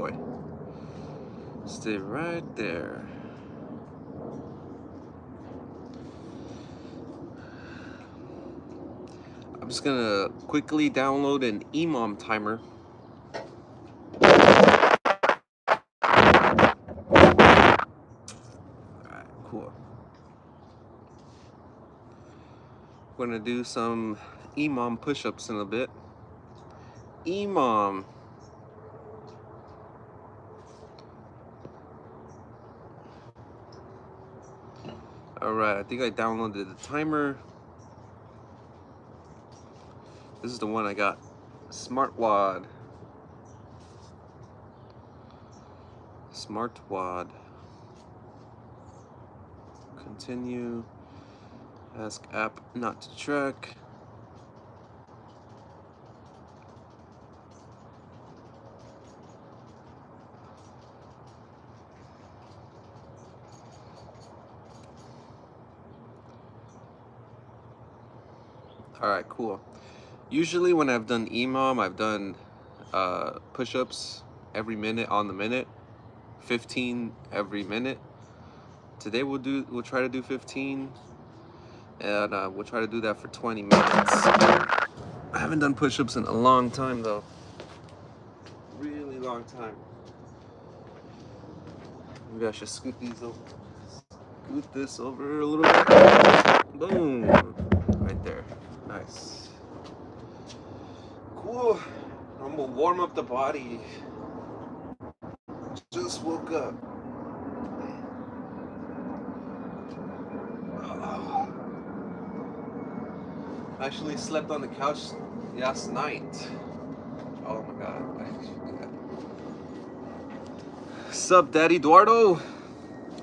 boy. Stay right there. I'm just gonna quickly download an EMOM timer. Alright, cool. We're gonna do some EMOM push-ups in a bit. EMOM. Alright, I think I downloaded the timer. This is the one I got. SmartWOD. SmartWOD. Continue. Ask app not to track. Alright, cool. Usually when I've done EMOM, I've done push-ups every minute on the minute. 15 every minute. Today we'll try to do 15, and we'll try to do that for 20 minutes. I haven't done push-ups in a long time though. Really long time. Maybe I should scoot these over. Scoot this over a little bit. Boom. Right there. Nice. Cool. I'm gonna warm up the body. Just woke up. I actually slept on the couch last night. Oh my god. Sup, Daddy Eduardo?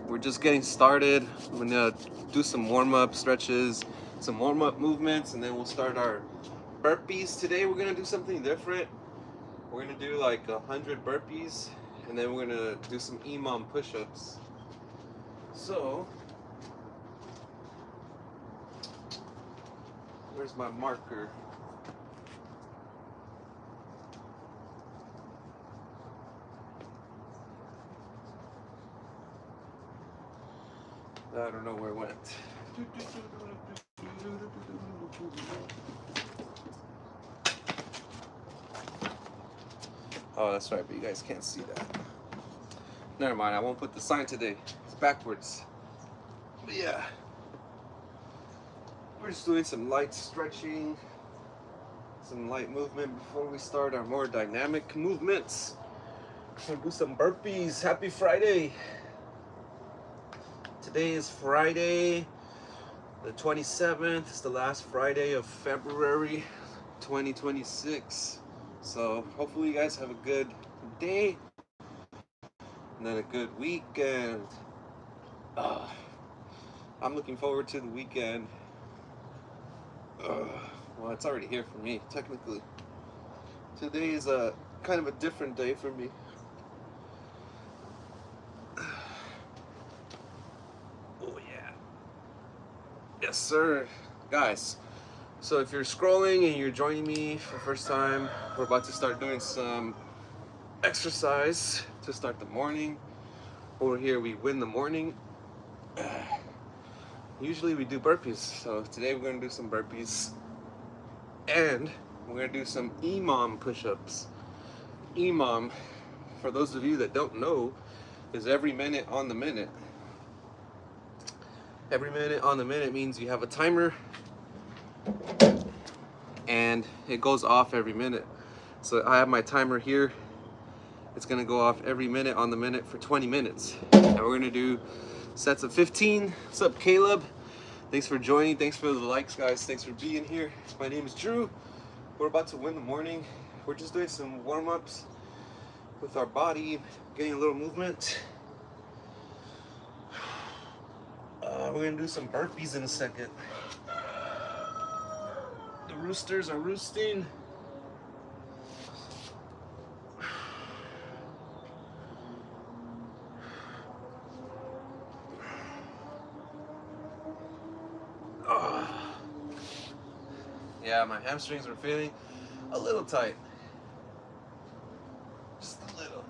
We're just getting started. I'm gonna do some warm-up stretches, some warm-up movements, and then we'll start our burpees. Today we're gonna do something different. We're gonna do like 100 burpees, and then we're gonna do some EMOM push-ups. So, where's my marker? I don't know where it went. Oh, that's right, but you guys can't see that. Never mind, I won't put the sign today. It's backwards. But yeah. We're just doing some light stretching, some light movement before we start our more dynamic movements. We'll do some burpees. Happy Friday. Today is Friday, the 27th. It's the last Friday of February 2026. So hopefully you guys have a good day and then a good weekend. I'm looking forward to the weekend. Well, it's already here for me, technically. Today is a kind of a different day for me. Yes, sir. Guys, so if you're scrolling and you're joining me for the first time, we're about to start doing some exercise to start the morning. Over here, we win the morning. Usually we do burpees, so today we're gonna do some burpees. And we're gonna do some EMOM push-ups. EMOM, for those of you that don't know, is every minute on the minute. Every minute on the minute means you have a timer and it goes off every minute. So I have my timer here. It's gonna go off every minute on the minute for 20 minutes. And we're gonna do sets of 15. What's up, Caleb? Thanks for joining. Thanks for the likes, guys. Thanks for being here. My name is Drew. We're about to win the morning. We're just doing some warm-ups with our body, getting a little movement. We're gonna do some burpees in a second. The roosters are roosting. Yeah, my hamstrings are feeling a little tight. Just a little.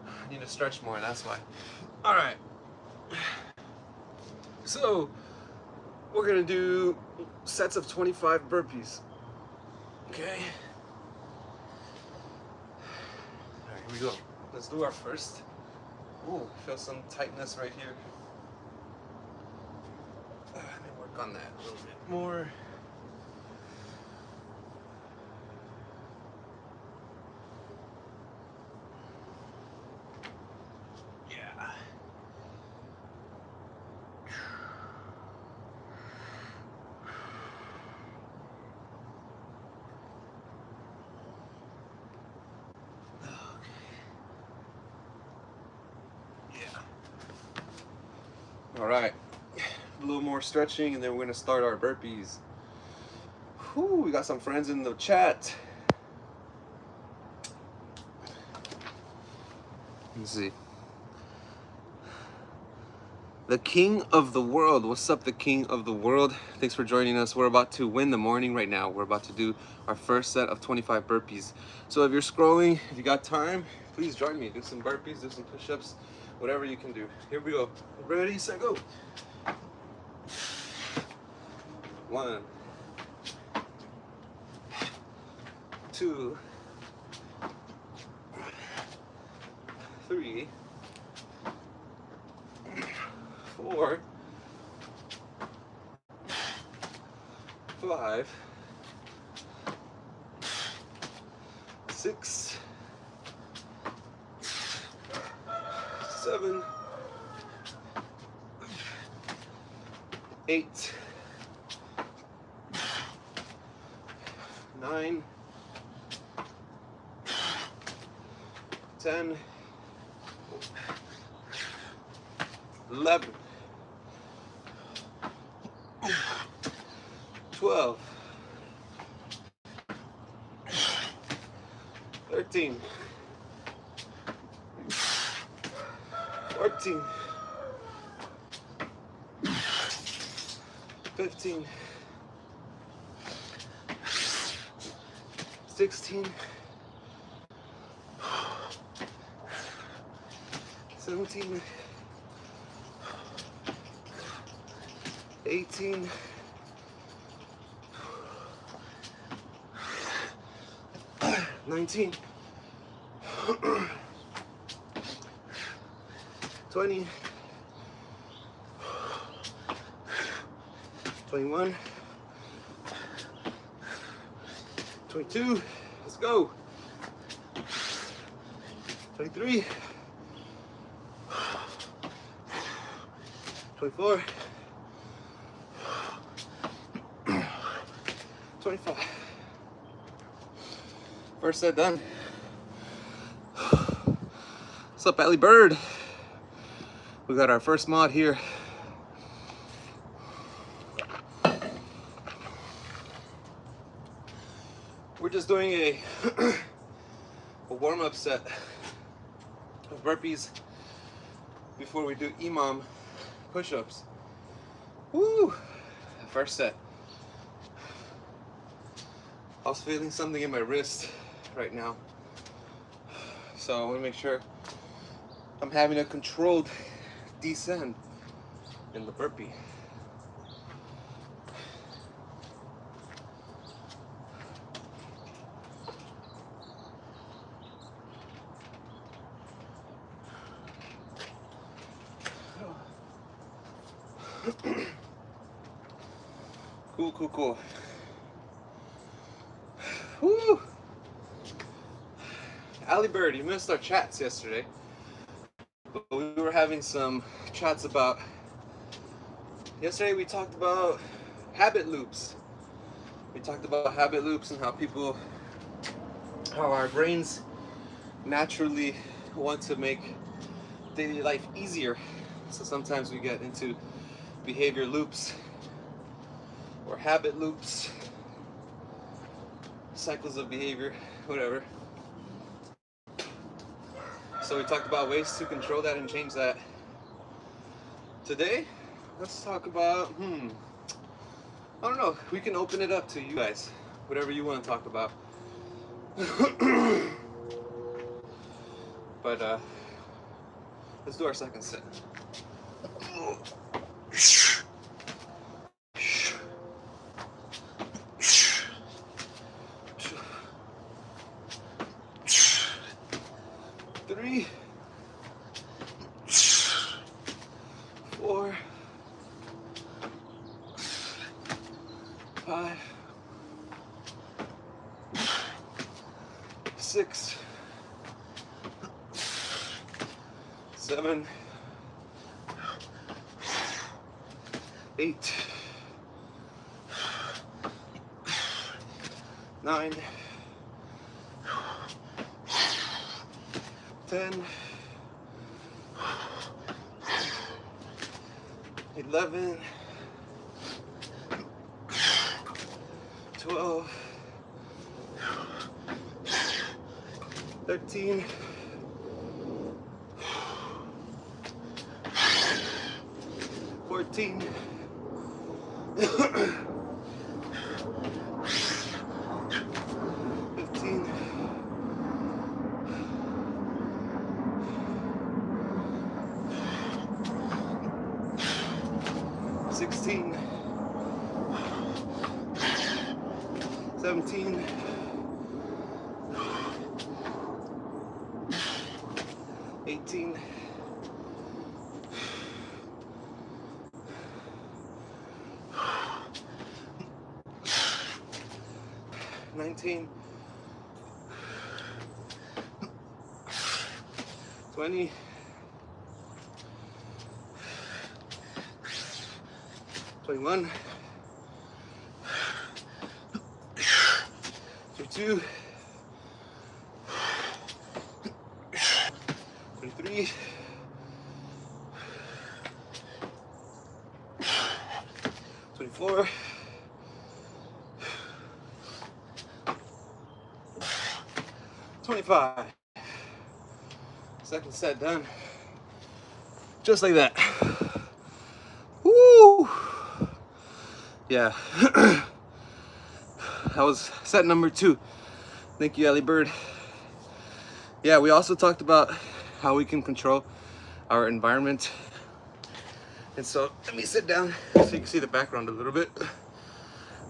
I need to stretch more, that's why. All right. So we're gonna do sets of 25 burpees. Okay. All right, here we go. Let's do our first. Ooh, feel some tightness right here. Let me work on that a little bit more. Yeah. All right, a little more stretching and then we're gonna start our burpees. Whew, we got some friends in the chat. Let's see. The king of the world. What's up, the king of the world? Thanks for joining us. We're about to win the morning right now. We're about to do our first set of 25 burpees. So if you're scrolling, if you got time, please join me. Do some burpees, do some push-ups, whatever you can do. Here we go. Ready, set, go. 1, 2, 3, 4, 5, 6, 7, 8, 9, 10, 11, 12, 13, 14, 15, 16, 17, 18, 19, 20, 21, 22, let's go, 23, 24, 25. First set done. What's up, Allie Bird? We got our first mod here. We're just doing a warm-up set of burpees before we do EMOM push-ups. Woo! First set. I was feeling something in my wrist right now, so I want to make sure I'm having a controlled descend in the burpee. Cool. Woo! Allie Bird, you missed our chats yesterday. But we were having some chats about... Yesterday we talked about habit loops. We talked about habit loops and how our brains naturally want to make daily life easier. So sometimes we get into behavior loops or habit loops, cycles of behavior, whatever. So we talked about ways to control that and change that. Today, let's talk about, I don't know, we can open it up to you guys, whatever you want to talk about. But let's do our second set. 3, 4, 5, 6, 7, 8, 9, 10, 11, 12, 13, 14, 15, 16, 17, 18, 19, 20, 21, 22, 23, 24, 25. Second set done. Just like that. Woo! Yeah. That was set number 2. Thank you, Ellie Bird. Yeah, we also talked about how we can control our environment. And so let me sit down so you can see the background a little bit.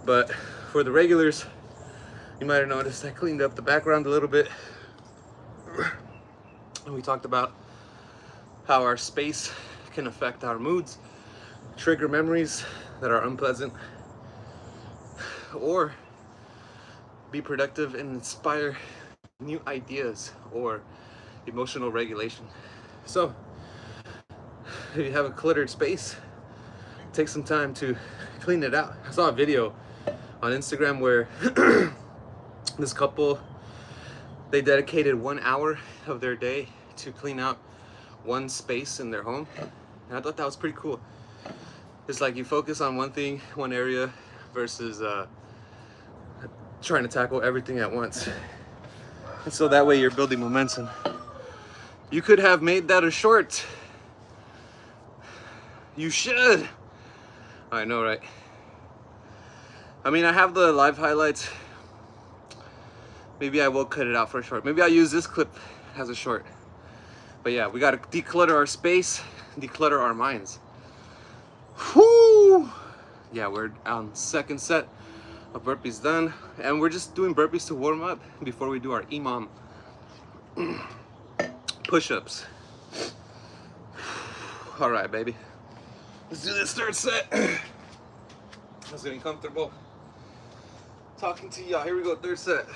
But for the regulars, you might have noticed I cleaned up the background a little bit. And we talked about how our space can affect our moods, trigger memories that are unpleasant, or be productive and inspire new ideas or emotional regulation. So if you have a cluttered space, take some time to clean it out. I saw a video on Instagram where this couple, they dedicated 1 hour of their day to clean out one space in their home, and I thought that was pretty cool. It's like you focus on one thing, one area, versus trying to tackle everything at once. And so that way you're building momentum. You could have made that a short. You should. I know, right? I mean, I have the live highlights. Maybe I will cut it out for a short. Maybe I'll use this clip as a short. But yeah, we gotta declutter our space, declutter our minds. Whoo! Yeah, we're on second set of burpees done. And we're just doing burpees to warm up before we do our EMOM push-ups. All right, baby. Let's do this third set. I was getting comfortable talking to y'all. Here we go, third set.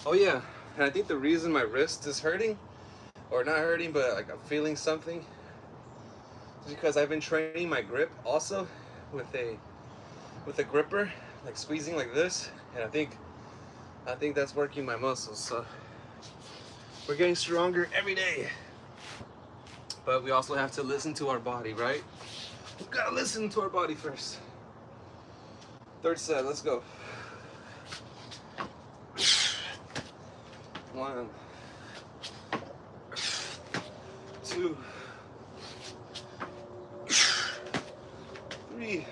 Oh yeah, and I think the reason my wrist is hurting, or not hurting, but like I'm feeling something, is because I've been training my grip also with a gripper, like squeezing like this, and I think that's working my muscles. So we're getting stronger every day. But we also have to listen to our body, right? We've got to listen to our body first. Third set, let's go. 1, 2, 3,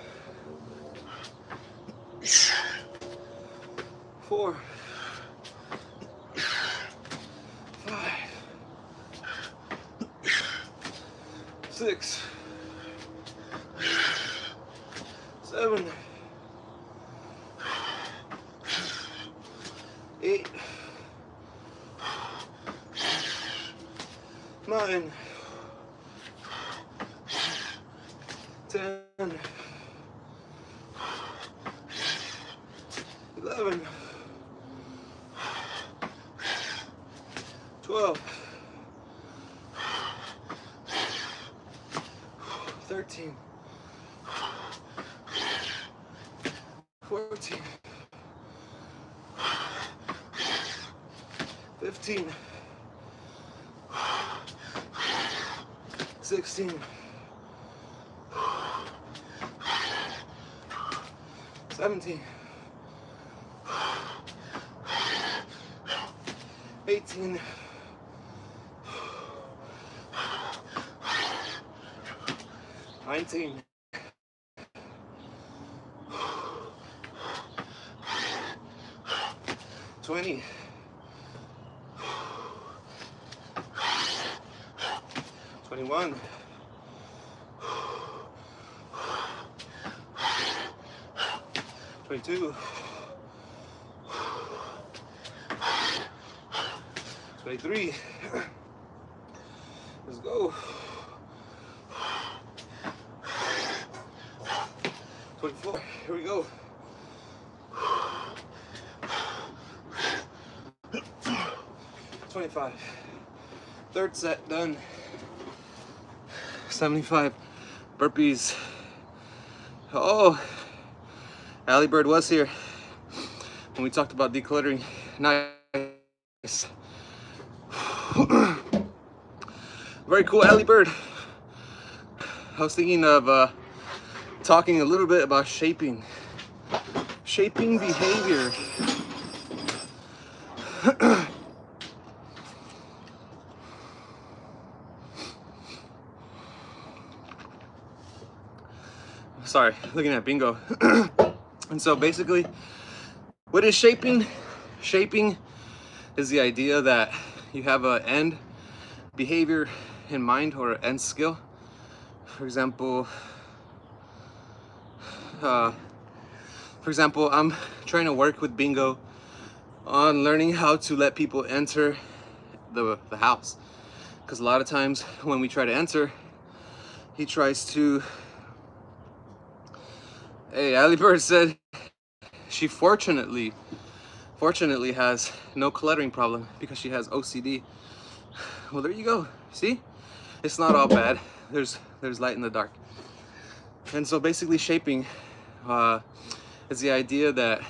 4, 6, 7, 8, 9, 10, 11, 12, 13, 14, 15, 16, 17, 18, 19, 20, 21, 22, 23, let's go, 24, here we go, 25, third set done, 75 burpees. Oh, Ali Bird was here when we talked about decluttering. Nice. Very cool, Ali Bird. I was thinking of talking a little bit about shaping behavior. Sorry, looking at bingo. And so basically, what is shaping? Shaping is the idea that you have an end behavior in mind or an end skill. For example, I'm trying to work with Bingo on learning how to let people enter the house. Because a lot of times when we try to enter, he tries to... Hey, Ali Bird said she fortunately has no cluttering problem because she has OCD. Well, there you go. See? It's not all bad. There's light in the dark. And so basically shaping is the idea that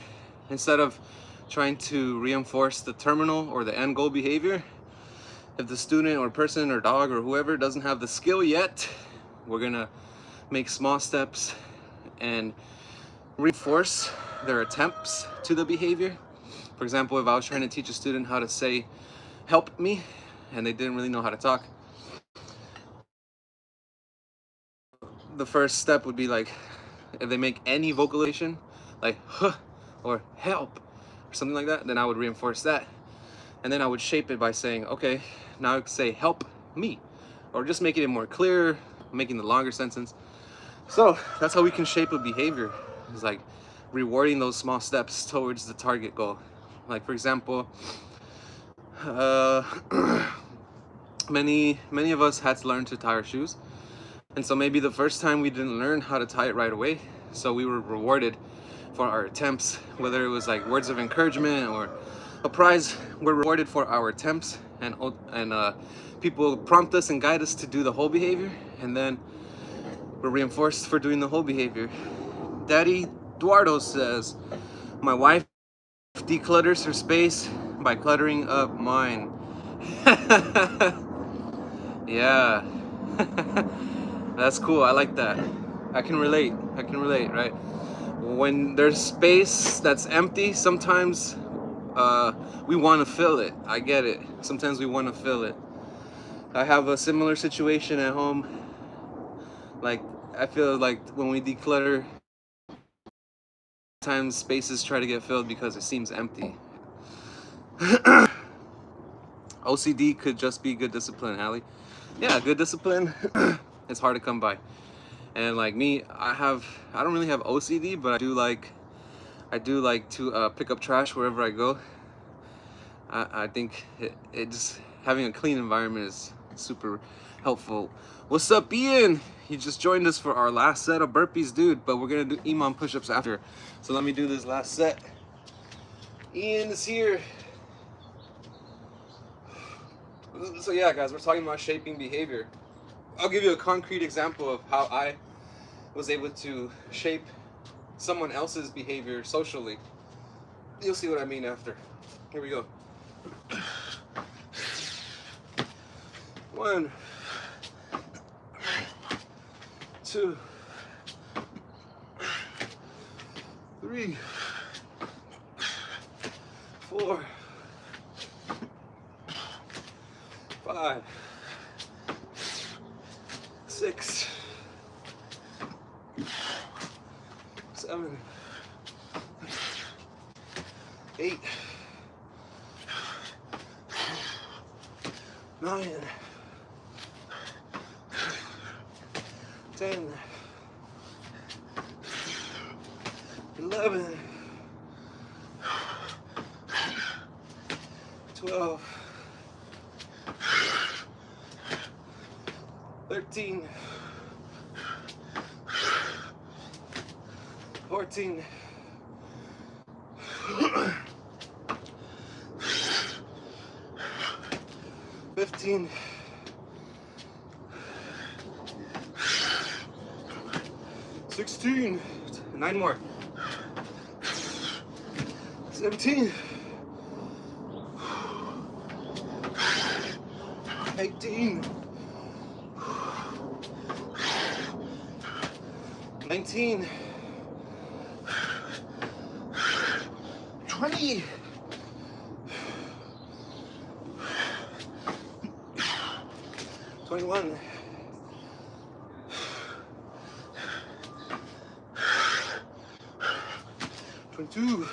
instead of trying to reinforce the terminal or the end goal behavior, if the student or person or dog or whoever doesn't have the skill yet, we're gonna make small steps and reinforce their attempts to the behavior. For example, if I was trying to teach a student how to say help me and they didn't really know how to talk, the first step would be like, if they make any vocalization like huh or help or something like that, then I would reinforce that, and then I would shape it by saying, okay, now say help me, or just making it more clear, making the longer sentence. So that's how we can shape a behavior. It's like rewarding those small steps towards the target goal. Like for example, many of us had to learn to tie our shoes, and so maybe the first time we didn't learn how to tie it right away, so we were rewarded for our attempts, whether it was like words of encouragement or a prize. We're rewarded for our attempts, and people prompt us and guide us to do the whole behavior, and then we're reinforced for doing the whole behavior. Daddy Eduardo says, my wife declutters her space by cluttering up mine. Yeah. That's cool. I like that. I can relate, right? When there's space that's empty, sometimes we want to fill it. I get it. Sometimes we want to fill it. I have a similar situation at home. Like, I feel like when we declutter, sometimes spaces try to get filled because it seems empty. OCD could just be good discipline, Ali. Yeah, good discipline it's hard to come by. And like me, I don't really have OCD, but I do like to pick up trash wherever I go. I think it just having a clean environment is super helpful. What's up, Ian? You just joined us for our last set of burpees, dude, but we're gonna do EMOM push-ups after. So let me do this last set. Ian is here. So yeah, guys, we're talking about shaping behavior. I'll give you a concrete example of how I was able to shape someone else's behavior socially. You'll see what I mean after. Here we go. 1, 2, 3, 4, 5, 6, 7, 8, 9, 10, 11, 12, 13, 14, 15, 16, 9 more, 17, 18, 19, 20, 21, 22,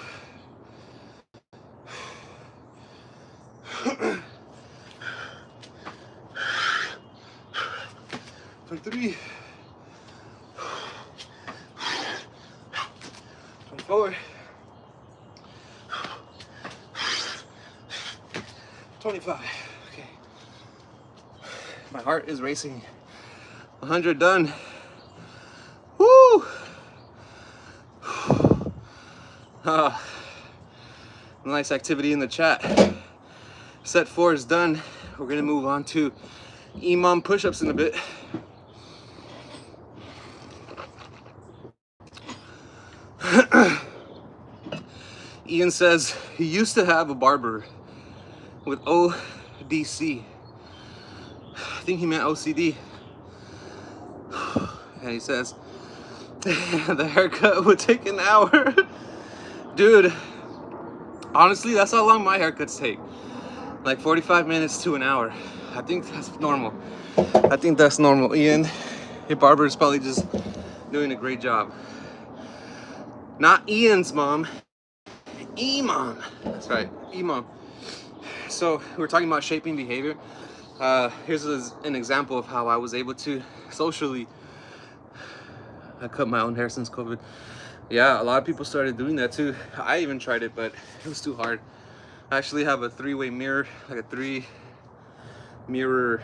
23, 24, 25. Okay. My heart is racing. 100 done. Woo! Nice activity in the chat. Set 4 is done. We're gonna move on to EMOM push-ups in a bit. Ian says he used to have a barber with ODC. I think he meant OCD. And he says the haircut would take an hour. Dude, honestly, that's how long my haircuts take. Like 45 minutes to an hour. I think that's normal. I think that's normal. Ian, your barber is probably just doing a great job. Not Ian's mom, EMOM. That's right, EMOM. So we're talking about shaping behavior. Here's an example of how I was able to socially. I cut my own hair since COVID. Yeah, a lot of people started doing that too. I even tried it, but it was too hard. I actually have a 3-way mirror, like a 3 mirror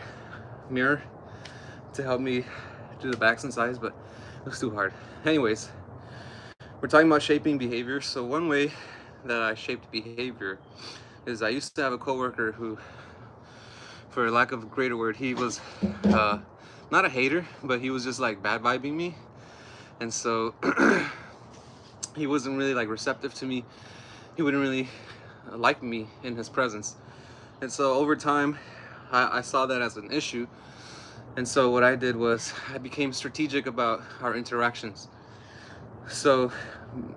to help me do the backs and sides, but it was too hard. Anyways, we're talking about shaping behavior. So one way that I shaped behavior is I used to have a coworker who, for lack of a greater word, he was not a hater, but he was just like bad vibing me. And so he wasn't really like receptive to me. He wouldn't really like me in his presence. And so over time, I saw that as an issue. And so what I did was I became strategic about our interactions. So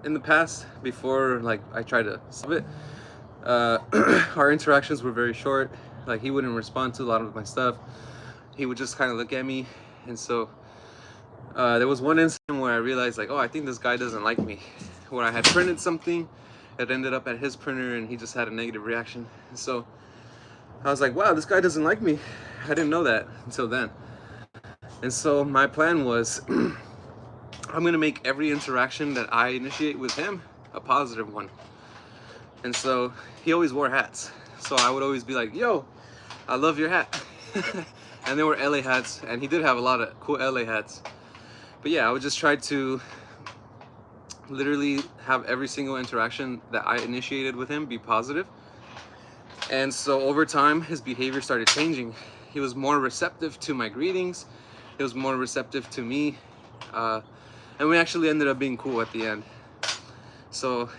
in the past, before like I tried to solve it, our interactions were very short. Like he wouldn't respond to a lot of my stuff. He would just kind of look at me. And so there was one incident where I realized like, oh, I think this guy doesn't like me. Where I had printed something, it ended up at his printer and he just had a negative reaction. And so I was like, wow, this guy doesn't like me. I didn't know that until then. And so my plan was I'm gonna make every interaction that I initiate with him a positive one. And so he always wore hats. So I would always be like, yo, I love your hat. And they were LA hats, and he did have a lot of cool LA hats. But yeah, I would just try to literally have every single interaction that I initiated with him be positive. And so over time, his behavior started changing. He was more receptive to my greetings. He was more receptive to me. And we actually ended up being cool at the end. So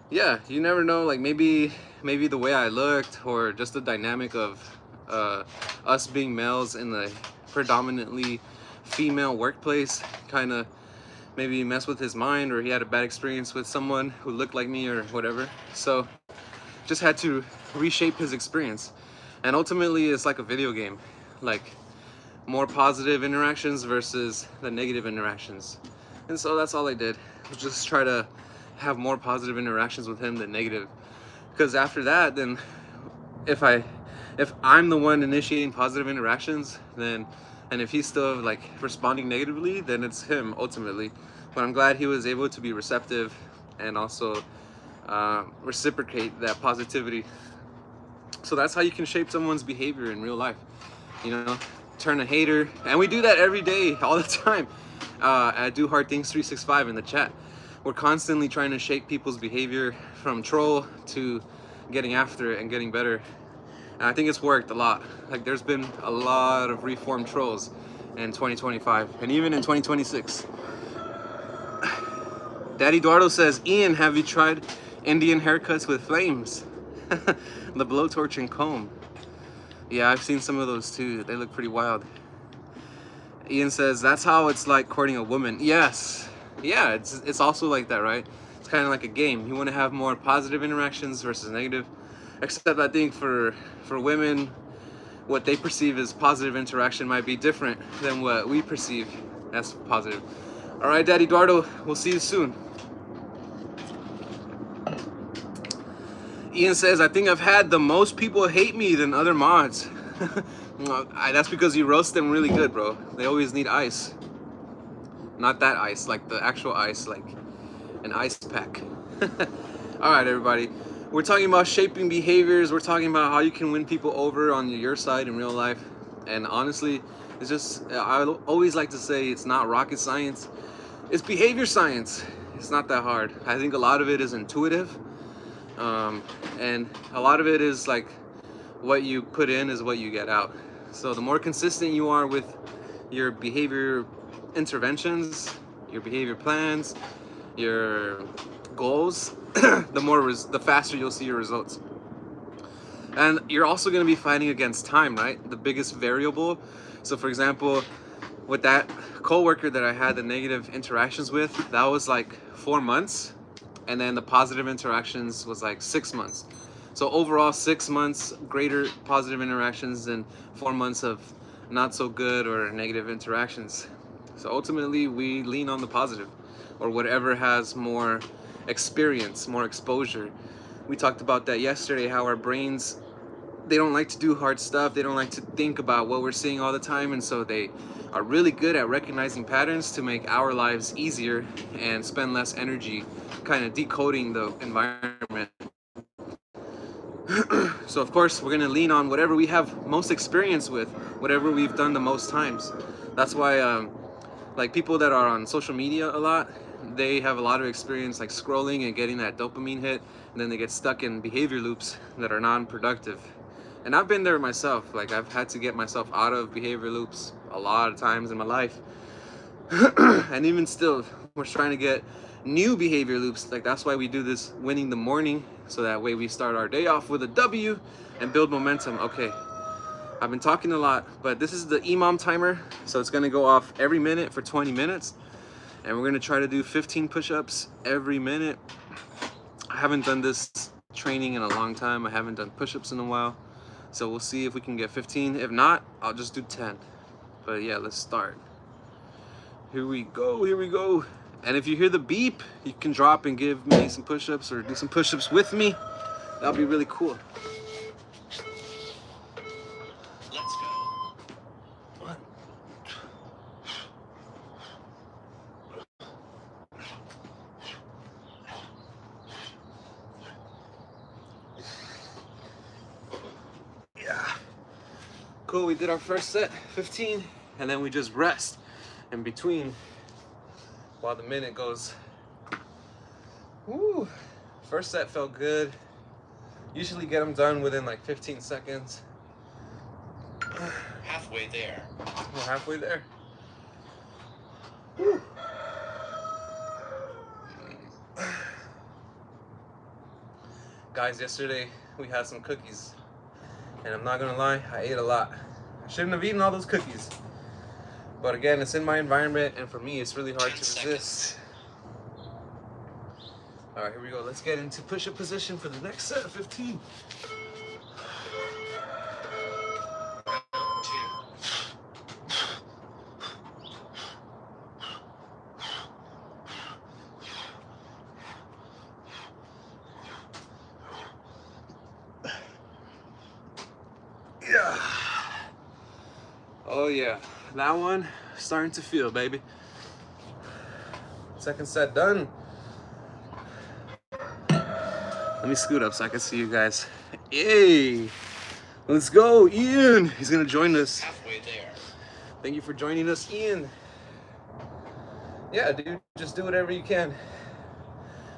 yeah, you never know, like maybe the way I looked, or just the dynamic of us being males in the predominantly female workplace kind of maybe mess with his mind, or he had a bad experience with someone who looked like me or whatever. So just had to reshape his experience. And ultimately it's like a video game, like more positive interactions versus the negative interactions. And so that's all I did, was just try to have more positive interactions with him than negative. Because after that, then if I'm the one initiating positive interactions, then, and if he's still like responding negatively, then it's him ultimately. But I'm glad he was able to be receptive and also reciprocate that positivity. So that's how you can shape someone's behavior in real life, you know, turn a hater. And we do that every day, all the time. I do Hard Things 365 in the chat. We're constantly trying to shape people's behavior from troll to getting after it and getting better. And I think it's worked a lot. Like there's been a lot of reformed trolls in 2025 and even in 2026. Daddy Eduardo says, Ian, have you tried Indian haircuts with flames? The blowtorch and comb. Yeah, I've seen some of those too. They look pretty wild. Ian says, that's how it's like courting a woman. Yes. Yeah, it's also like that, right? It's kind of like a game. You want to have more positive interactions versus negative. Except I think for women, what they perceive as positive interaction might be different than what we perceive as positive. All right, Daddy Eduardo, we'll see you soon. Ian says, I think I've had the most people hate me than other mods. That's because you roast them really good, bro. They always need ice. Not that ice, like the actual ice, like an ice pack. All right, everybody. We're talking about shaping behaviors. We're talking about how you can win people over on your side in real life. And honestly, it's just, I always like to say it's not rocket science. It's behavior science. It's not that hard. I think a lot of it is intuitive. And a lot of it is like what you put in is what you get out. So the more consistent you are with your behavior interventions, your behavior plans, your goals, the faster you'll see your results. And you're also going to be fighting against time, right? The biggest variable. So for example, with that coworker that I had the negative interactions with, that was like 4 months. And then the positive interactions was like 6 months. So overall 6 months greater positive interactions than 4 months of not so good or negative interactions. So ultimately we lean on the positive, or whatever has more experience, more exposure. We talked about that yesterday, how our brains, they don't like to do hard stuff. They don't like to think about what we're seeing all the time. And so they are really good at recognizing patterns to make our lives easier and spend less energy kind of decoding the environment. So of course, we're gonna lean on whatever we have most experience with, whatever we've done the most times. That's why like people that are on social media a lot, they have a lot of experience like scrolling and getting that dopamine hit, and then they get stuck in behavior loops that are non-productive. And I've been there myself. Like I've had to get myself out of behavior loops a lot of times in my life. And even still, we're trying to get new behavior loops. Like that's why we do this winning the morning, so that way we start our day off with a W and build momentum. Okay, I've been talking a lot, but this is the EMOM timer. So it's gonna go off every minute for 20 minutes. And we're gonna try to do 15 push-ups every minute. I haven't done this training in a long time. I haven't done push-ups in a while. So we'll see if we can get 15. If not, I'll just do 10. But yeah, let's start. Here we go, here we go. And if you hear the beep, you can drop and give me some push-ups or do some push-ups with me. That'll be really cool. Let's go. 1, Cool, we did our first set, 15, and then we just rest in between while the minute goes. Woo! First set felt good. Usually get them done within like 15 seconds. Halfway there. We're halfway there. Woo. Guys, yesterday we had some cookies, and I'm not gonna lie, I ate a lot. I shouldn't have eaten all those cookies, but again, it's in my environment, and for me, it's really hard to resist. All right, here we go. Let's get into push-up position for the next set of 15. Yeah. Oh yeah, that one starting to feel, baby. Second set done. Let me scoot up so I can see you guys. Hey, let's go, Ian. He's gonna join us. Halfway there. Thank you for joining us, Ian. Yeah, dude, just do whatever you can.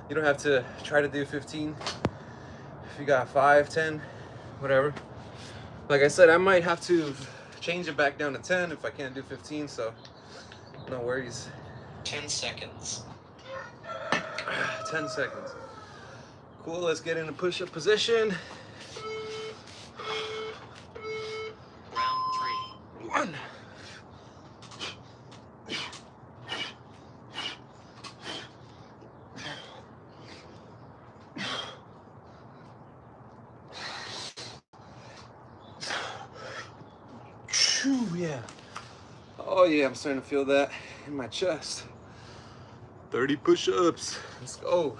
You don't have to try to do 15. If you got 5, 10, whatever. Like I said, I might have to change it back down to 10 if I can't do 15, so no worries. 10 seconds. 10 seconds. Cool, let's get into push-up position. Round 3. 1. Yeah. Oh yeah, I'm starting to feel that in my chest. 30 push-ups. Let's go.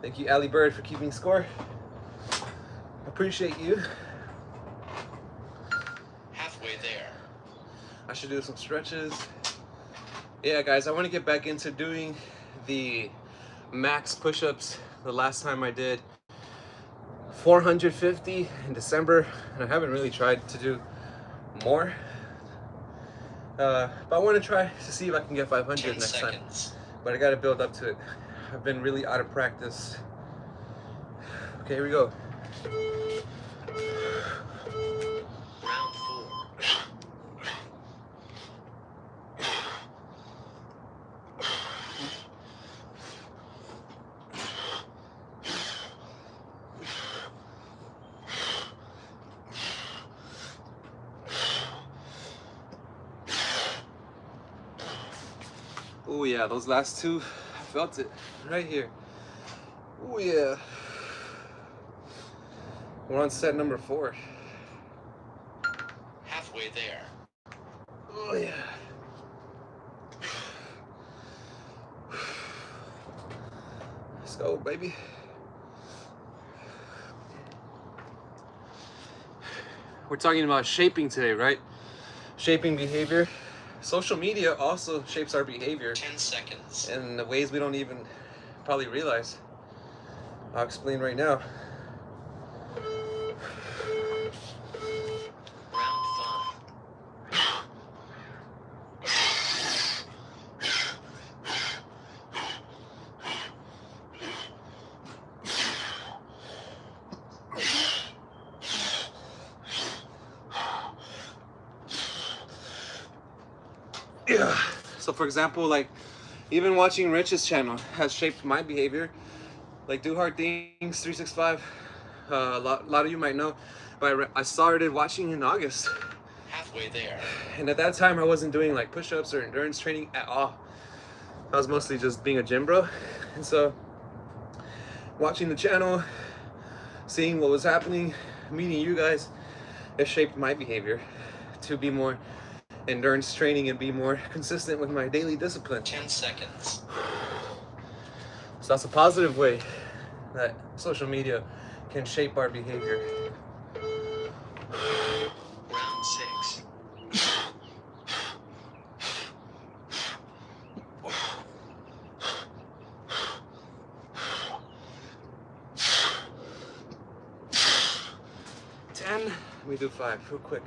Thank you, Ali Bird, for keeping score. Appreciate you. Halfway there. I should do some stretches. Yeah, guys, I want to get back into doing the max push-ups. The last time I did 450 in December, and I haven't really tried to do more. But I want to try to see if I can get 500 10 next seconds. time. But I got to build up to it. I've been really out of practice. Okay, here we go. Round 4. Oh yeah, those last two, I felt it right here. Oh yeah. We're on set number 4. Halfway there. Oh yeah. Let's go, baby. We're talking about shaping today, right? Shaping behavior. Social media also shapes our behavior 10 seconds. in the ways we don't even probably realize. I'll explain right now. Round 5. Yeah. So for example, like even watching Rich's channel has shaped my behavior. Like Do Hard Things 365. A lot of you might know, but I started watching in August. Halfway there. And at that time I wasn't doing like push-ups or endurance training at all. I was mostly just being a gym bro. And so watching the channel, seeing what was happening, meeting you guys, it shaped my behavior to be more endurance training and be more consistent with my daily discipline. 10 seconds. So that's a positive way that social media can shape our behavior. Round 6. 10. Let me do 5 real quick.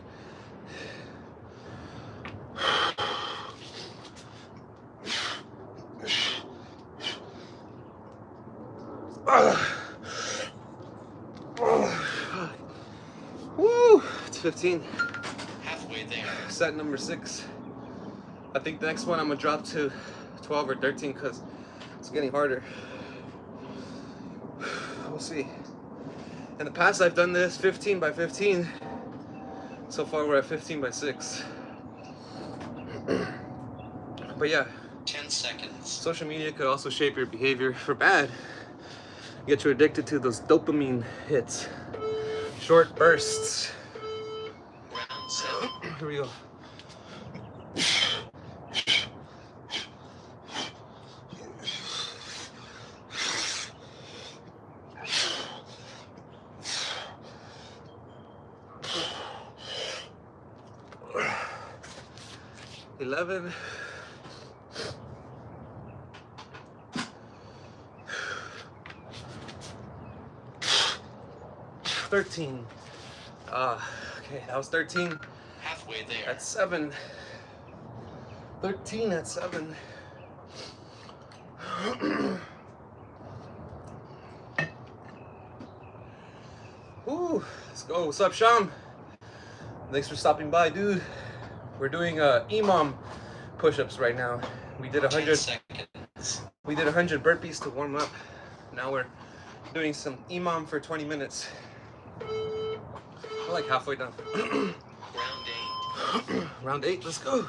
Woo! It's 15. Halfway there. Set number 6. I think the next one I'm gonna drop to 12 or 13 because it's getting harder. We'll see. In the past, I've done this 15 by 15. So far, we're at 15 by 6. But yeah, 10 seconds. social media could also shape your behavior for bad. Get you addicted to those dopamine hits, short bursts. Round 7. Here we go. $11. 13. Okay, that was 13. Halfway there. That's 7. 13 at 7. Woo, let's go. What's up, Sham? Thanks for stopping by, dude. We're doing EMOM push-ups right now. We did 10 100. seconds. We did 100 burpees to warm up. Now we're doing some EMOM for 20 minutes. We're like halfway done. Round 8. Round 8, let's go.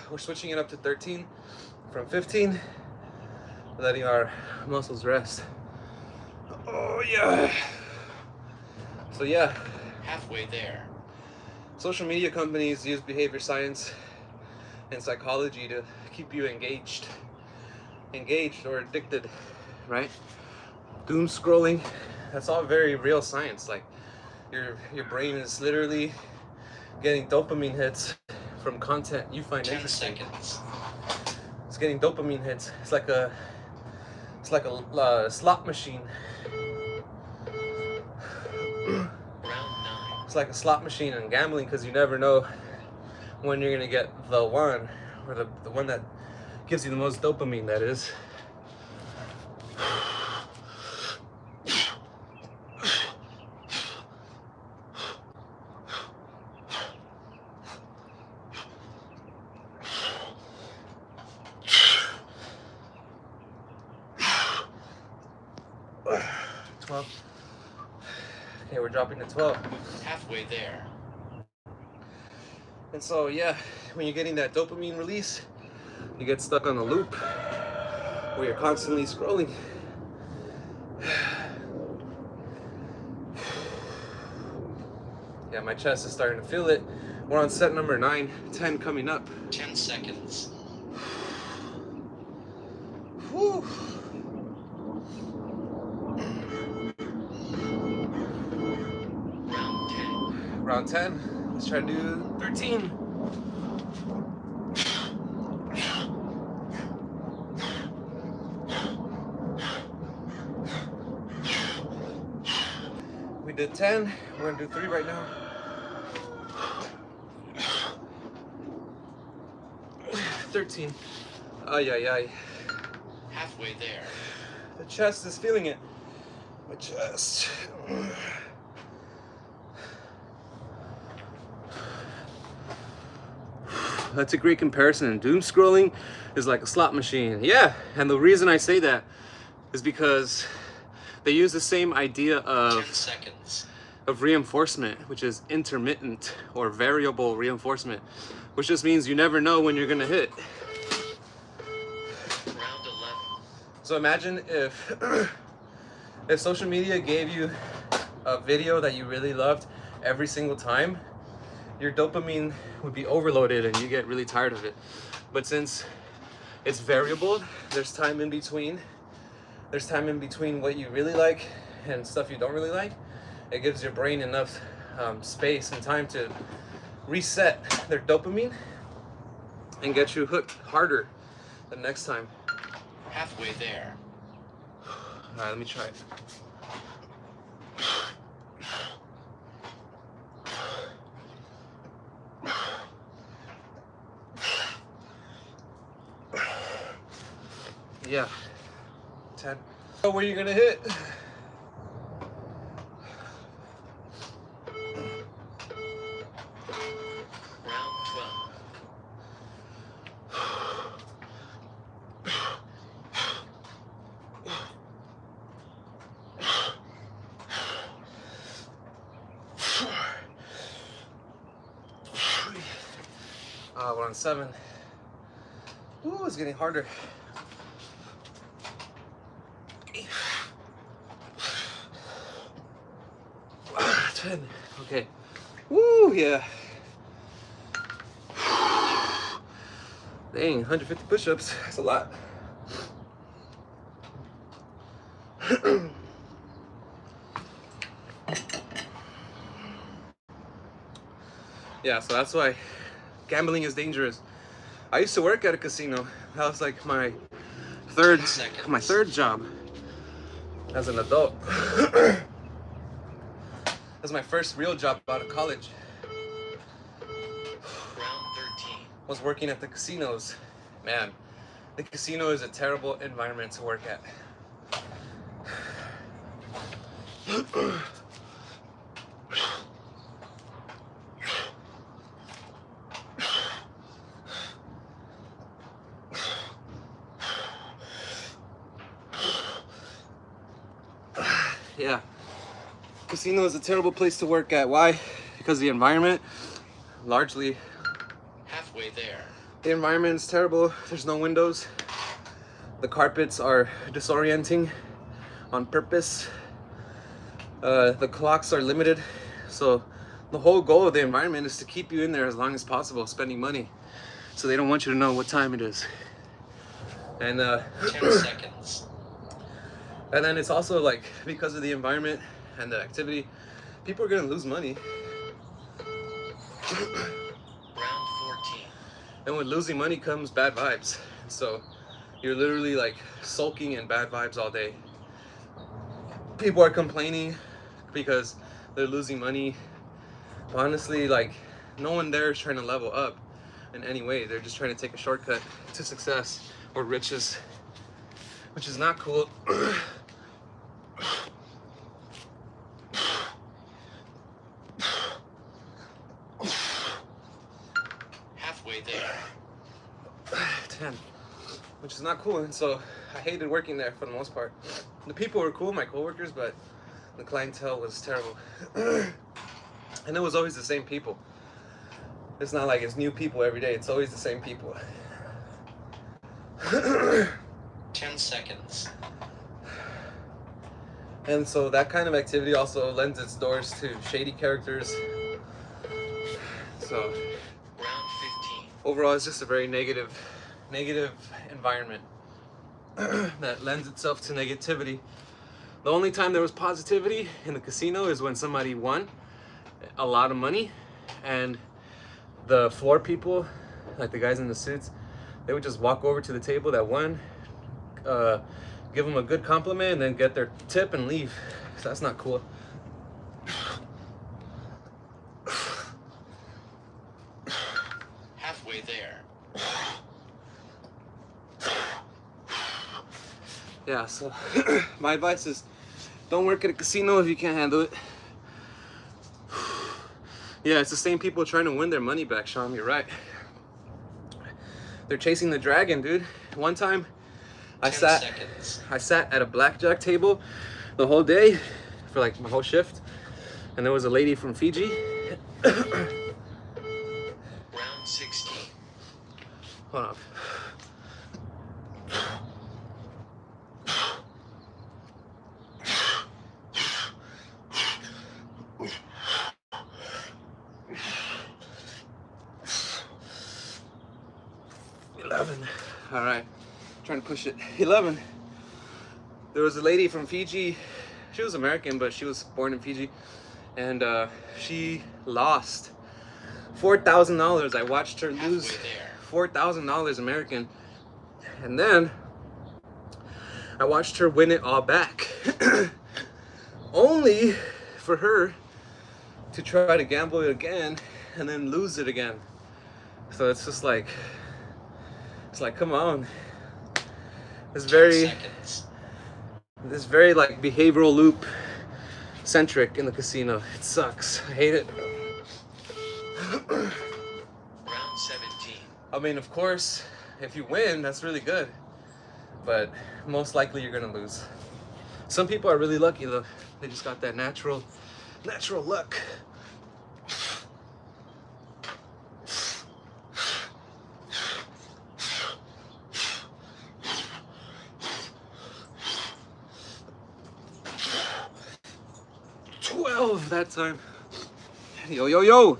We're switching it up to 13 from 15, letting our muscles rest. Oh yeah. So yeah, Halfway there. social media companies use behavior science and psychology to keep you engaged or addicted, right? Doom scrolling, that's all very real science. Like your brain is literally getting dopamine hits from content you find 10 interesting. seconds. It's getting dopamine hits. It's like a slot machine. Round 9. It's like a slot machine in gambling because you never know when you're gonna get the one, or the one that gives you the most dopamine, that is. Okay, we're dropping to 12. Halfway there. And so, yeah, when you're getting that dopamine release, you get stuck on a loop where you're constantly scrolling. Yeah, my chest is starting to feel it. We're on set number 9, 10 coming up. 10 seconds. Whew. Round 10. Round 10. Let's try to do 13. We did 10. We're gonna do 3 right now. 13. Ay, ay, ay. Halfway there. The chest is feeling it. My chest. That's a great comparison. Doom scrolling is like a slot machine. Yeah, and the reason I say that is because they use the same idea 10 seconds. of reinforcement, which is intermittent or variable reinforcement, which just means you never know when you're gonna hit. Round 11. So imagine if if social media gave you a video that you really loved every single time, your dopamine would be overloaded and you get really tired of it. But since it's variable, there's time in between. There's time in between what you really like and stuff you don't really like, it gives your brain enough space and time to reset their dopamine and get you hooked harder the next time. Halfway there. All right, let me try it. Yeah, 10. Oh, where are you gonna hit? Round 12. We're on 7. Ooh, it's getting harder. 10. Okay. Woo, yeah. Dang, 150 push-ups. That's a lot. Yeah, so that's why gambling is dangerous. I used to work at a casino. That was like my third job as an adult. That was my first real job out of college. Round 13. Was working at the casinos. Man, the casino is a terrible environment to work at. Yeah, casino is a terrible place to work at. Why? Because the environment, largely, Halfway there. the environment is terrible. There's no windows. The carpets are disorienting on purpose. The clocks are limited. So the whole goal of the environment is to keep you in there as long as possible, spending money. So they don't want you to know what time it is. And 10 seconds. and then it's also like, because of the environment and the activity, people are gonna lose money. Round 14. And with losing money comes bad vibes. So you're literally like sulking in bad vibes all day. People are complaining because they're losing money. But honestly, like, no one there is trying to level up in any way. They're just trying to take a shortcut to success or riches, which is not cool. Halfway there. 10, which is not cool. And so I hated working there for the most part. The people were cool, my coworkers, but the clientele was terrible. And it was always the same people. It's not like it's new people every day. It's always the same people. 10 seconds. And so that kind of activity also lends its doors to shady characters. So Round 15. overall, it's just a very negative environment that lends itself to negativity. The only time there was positivity in the casino is when somebody won a lot of money, and the floor people, like the guys in the suits, they would just walk over to the table that won, give them a good compliment, and then get their tip and leave. So that's not cool. Halfway there. Yeah, so my advice is don't work at a casino if you can't handle it. Yeah, it's the same people trying to win their money back, Sean. You're right. They're chasing the dragon, dude. One time, I 10 sat seconds. at a blackjack table the whole day for like my whole shift, and there was a lady from Fiji. Round 16. Hold on. All right, trying to push it. 11. There was a lady from Fiji She was American, but she was born in Fiji, and she lost $4,000. I watched her lose $4,000 American, and then I watched her win it all back, only for her to try to gamble it again and then lose it again. So it's just like, come on. It's very like behavioral loop centric in the casino. It sucks. I hate it. Round 17. I mean, of course, if you win, that's really good, but most likely you're gonna lose. Some people are really lucky though. They just got that natural luck. That time. Yo.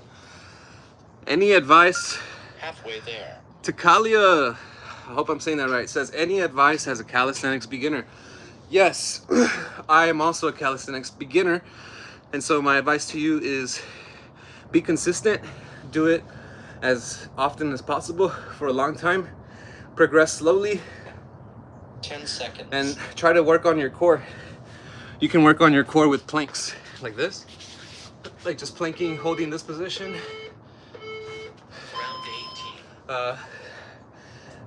Any advice? Halfway there. Takalia, I hope I'm saying that right, says, any advice as a calisthenics beginner? Yes, I am also a calisthenics beginner. And so my advice to you is be consistent. Do it as often as possible for a long time. Progress slowly. 10 seconds. And try to work on your core. You can work on your core with planks like this. Like just planking, holding this position. Round 18.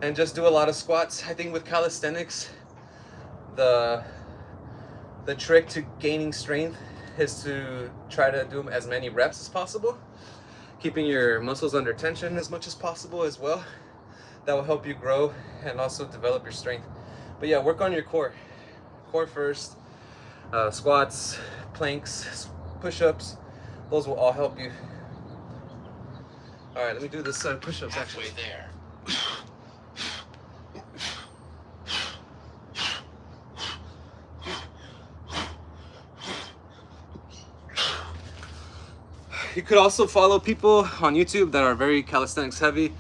And just do a lot of squats. I think with calisthenics, the trick to gaining strength is to try to do as many reps as possible, keeping your muscles under tension as much as possible as well. That will help you grow and also develop your strength. But yeah, work on your core. Core first. Squats, planks, push-ups, those will all help you. All right, let me do this set of push-ups actually. Halfway there. You could also follow people on YouTube that are very calisthenics heavy,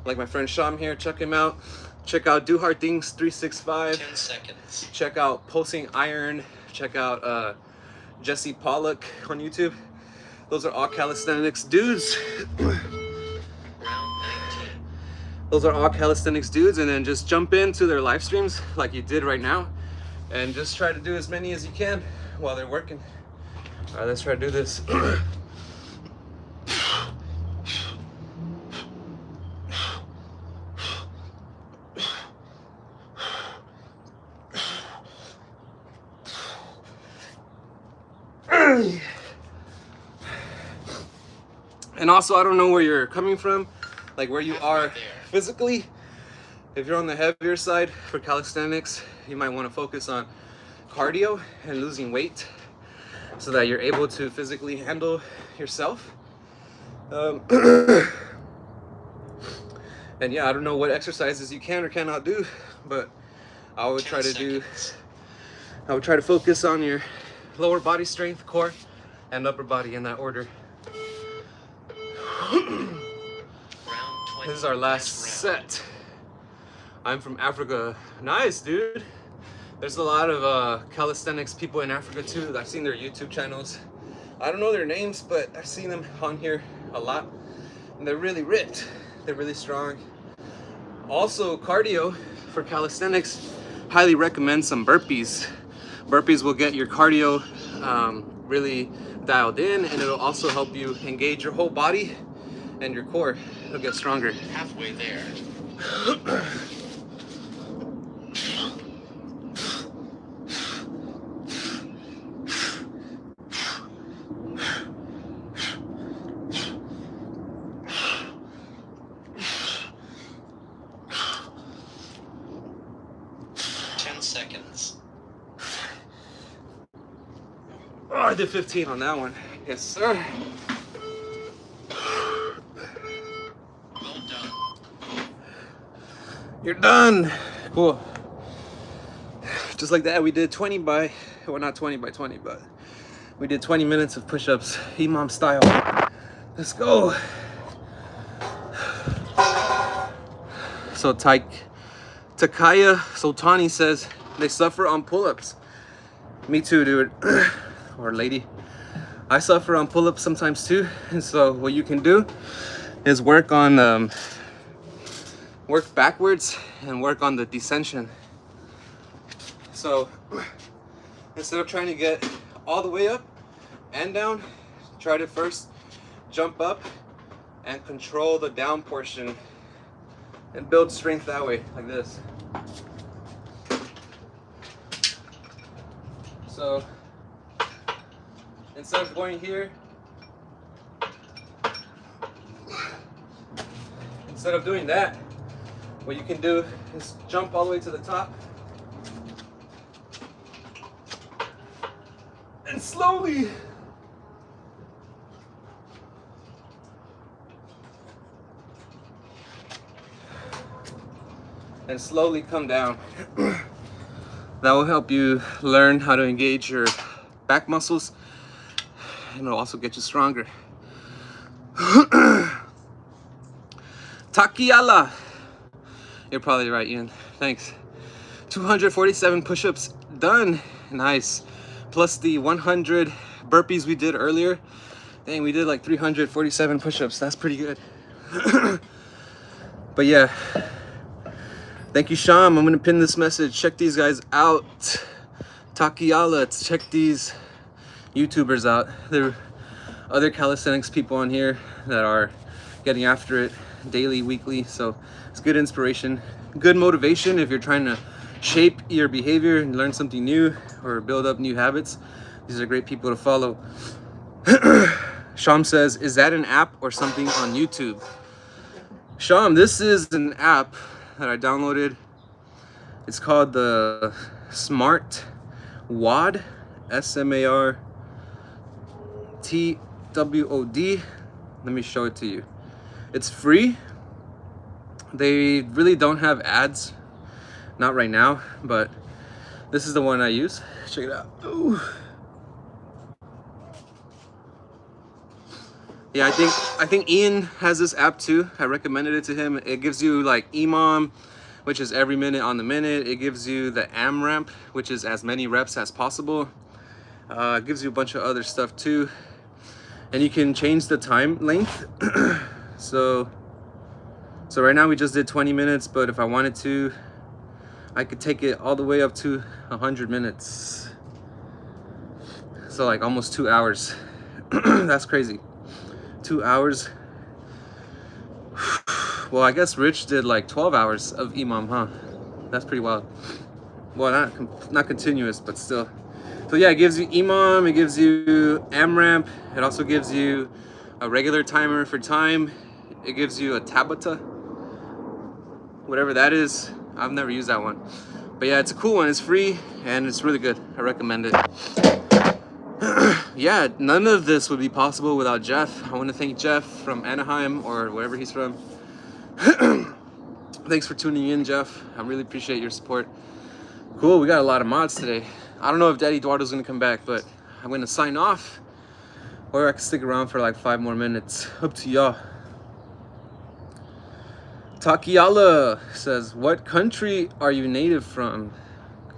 like my friend Sham here. Check him out. Check out Do Hard Things 365. 10 seconds. Check out Pulsing Iron. Check out Jesse Pollock on YouTube. Those are all calisthenics dudes. Round 19. Those are all calisthenics dudes, and then just jump into their live streams like you did right now, and just try to do as many as you can while they're working. All right, let's try to do this. 30. And also, I don't know where you're coming from, like where you are physically. If you're on the heavier side for calisthenics, you might want to focus on cardio and losing weight so that you're able to physically handle yourself. And yeah, I don't know what exercises you can or cannot do, but I would try to focus on your lower body strength, core, and upper body in that order. This is our last set. I'm from Africa. Nice, dude. There's a lot of calisthenics people in Africa too. I've seen their YouTube channels. I don't know their names, but I've seen them on here a lot. And they're really ripped. They're really strong. Also, cardio for calisthenics, highly recommend some burpees. Burpees will get your cardio really dialed in, and it'll also help you engage your whole body and your core. It'll get stronger. Halfway there. Oh, I did 15 on that one. Yes, sir. Well done. You're done. Cool. Just like that, we did 20 by, well, not 20 by 20, but we did 20 minutes of push-ups, Imam style. Let's go. So Takaya Sultani says they suffer on pull-ups. Me too, dude. Or lady. I suffer on pull-ups sometimes too. And so what you can do is work on work backwards and work on the descension. So instead of trying to get all the way up and down, try to first jump up and control the down portion and build strength that way, like this. So instead of going here, instead of doing that, what you can do is jump all the way to the top and slowly come down. That will help you learn how to engage your back muscles, and it'll also get you stronger. Takiala. You're probably right, Ian. Thanks. 247 push-ups done. Nice. Plus the 100 burpees we did earlier. Dang, we did like 347 push-ups. That's pretty good. But yeah. Thank you, Sham. I'm gonna pin this message. Check these guys out. Takiala. Check these YouTubers out. There are other calisthenics people on here that are getting after it daily, weekly. So it's good inspiration, good motivation if you're trying to shape your behavior and learn something new or build up new habits. These are great people to follow. Sham says, is that an app or something on YouTube? Sham, this is an app that I downloaded. It's called the Smart WOD, SMARTWOD. Let me show it to you. It's free. They really don't have ads, not right now, but this is the one I use. Check it out. Ooh. Yeah, I think Ian has this app too. I recommended it to him. It gives you like EMOM, which is every minute on the minute. It gives you the AMRAP, which is as many reps as possible. It gives you a bunch of other stuff too. And you can change the time length. So right now we just did 20 minutes, but if I wanted to, I could take it all the way up to 100 minutes. So like almost 2 hours. That's crazy. 2 hours. Well, I guess Rich did like 12 hours of EMOM, huh? That's pretty wild. Well, not continuous, but still. So yeah, it gives you EMOM, it gives you AMRAP, it also gives you a regular timer for time, it gives you a Tabata, whatever that is. I've never used that one. But yeah, it's a cool one, it's free, and it's really good. I recommend it. Yeah, none of this would be possible without Jeff. I want to thank Jeff from Anaheim, or wherever he's from. Thanks for tuning in, Jeff. I really appreciate your support. Cool, we got a lot of mods today. I don't know if Daddy Eduardo's gonna come back, but I'm gonna sign off, or I can stick around for like 5 more minutes. Up to y'all. Takiala says, what country are you native from?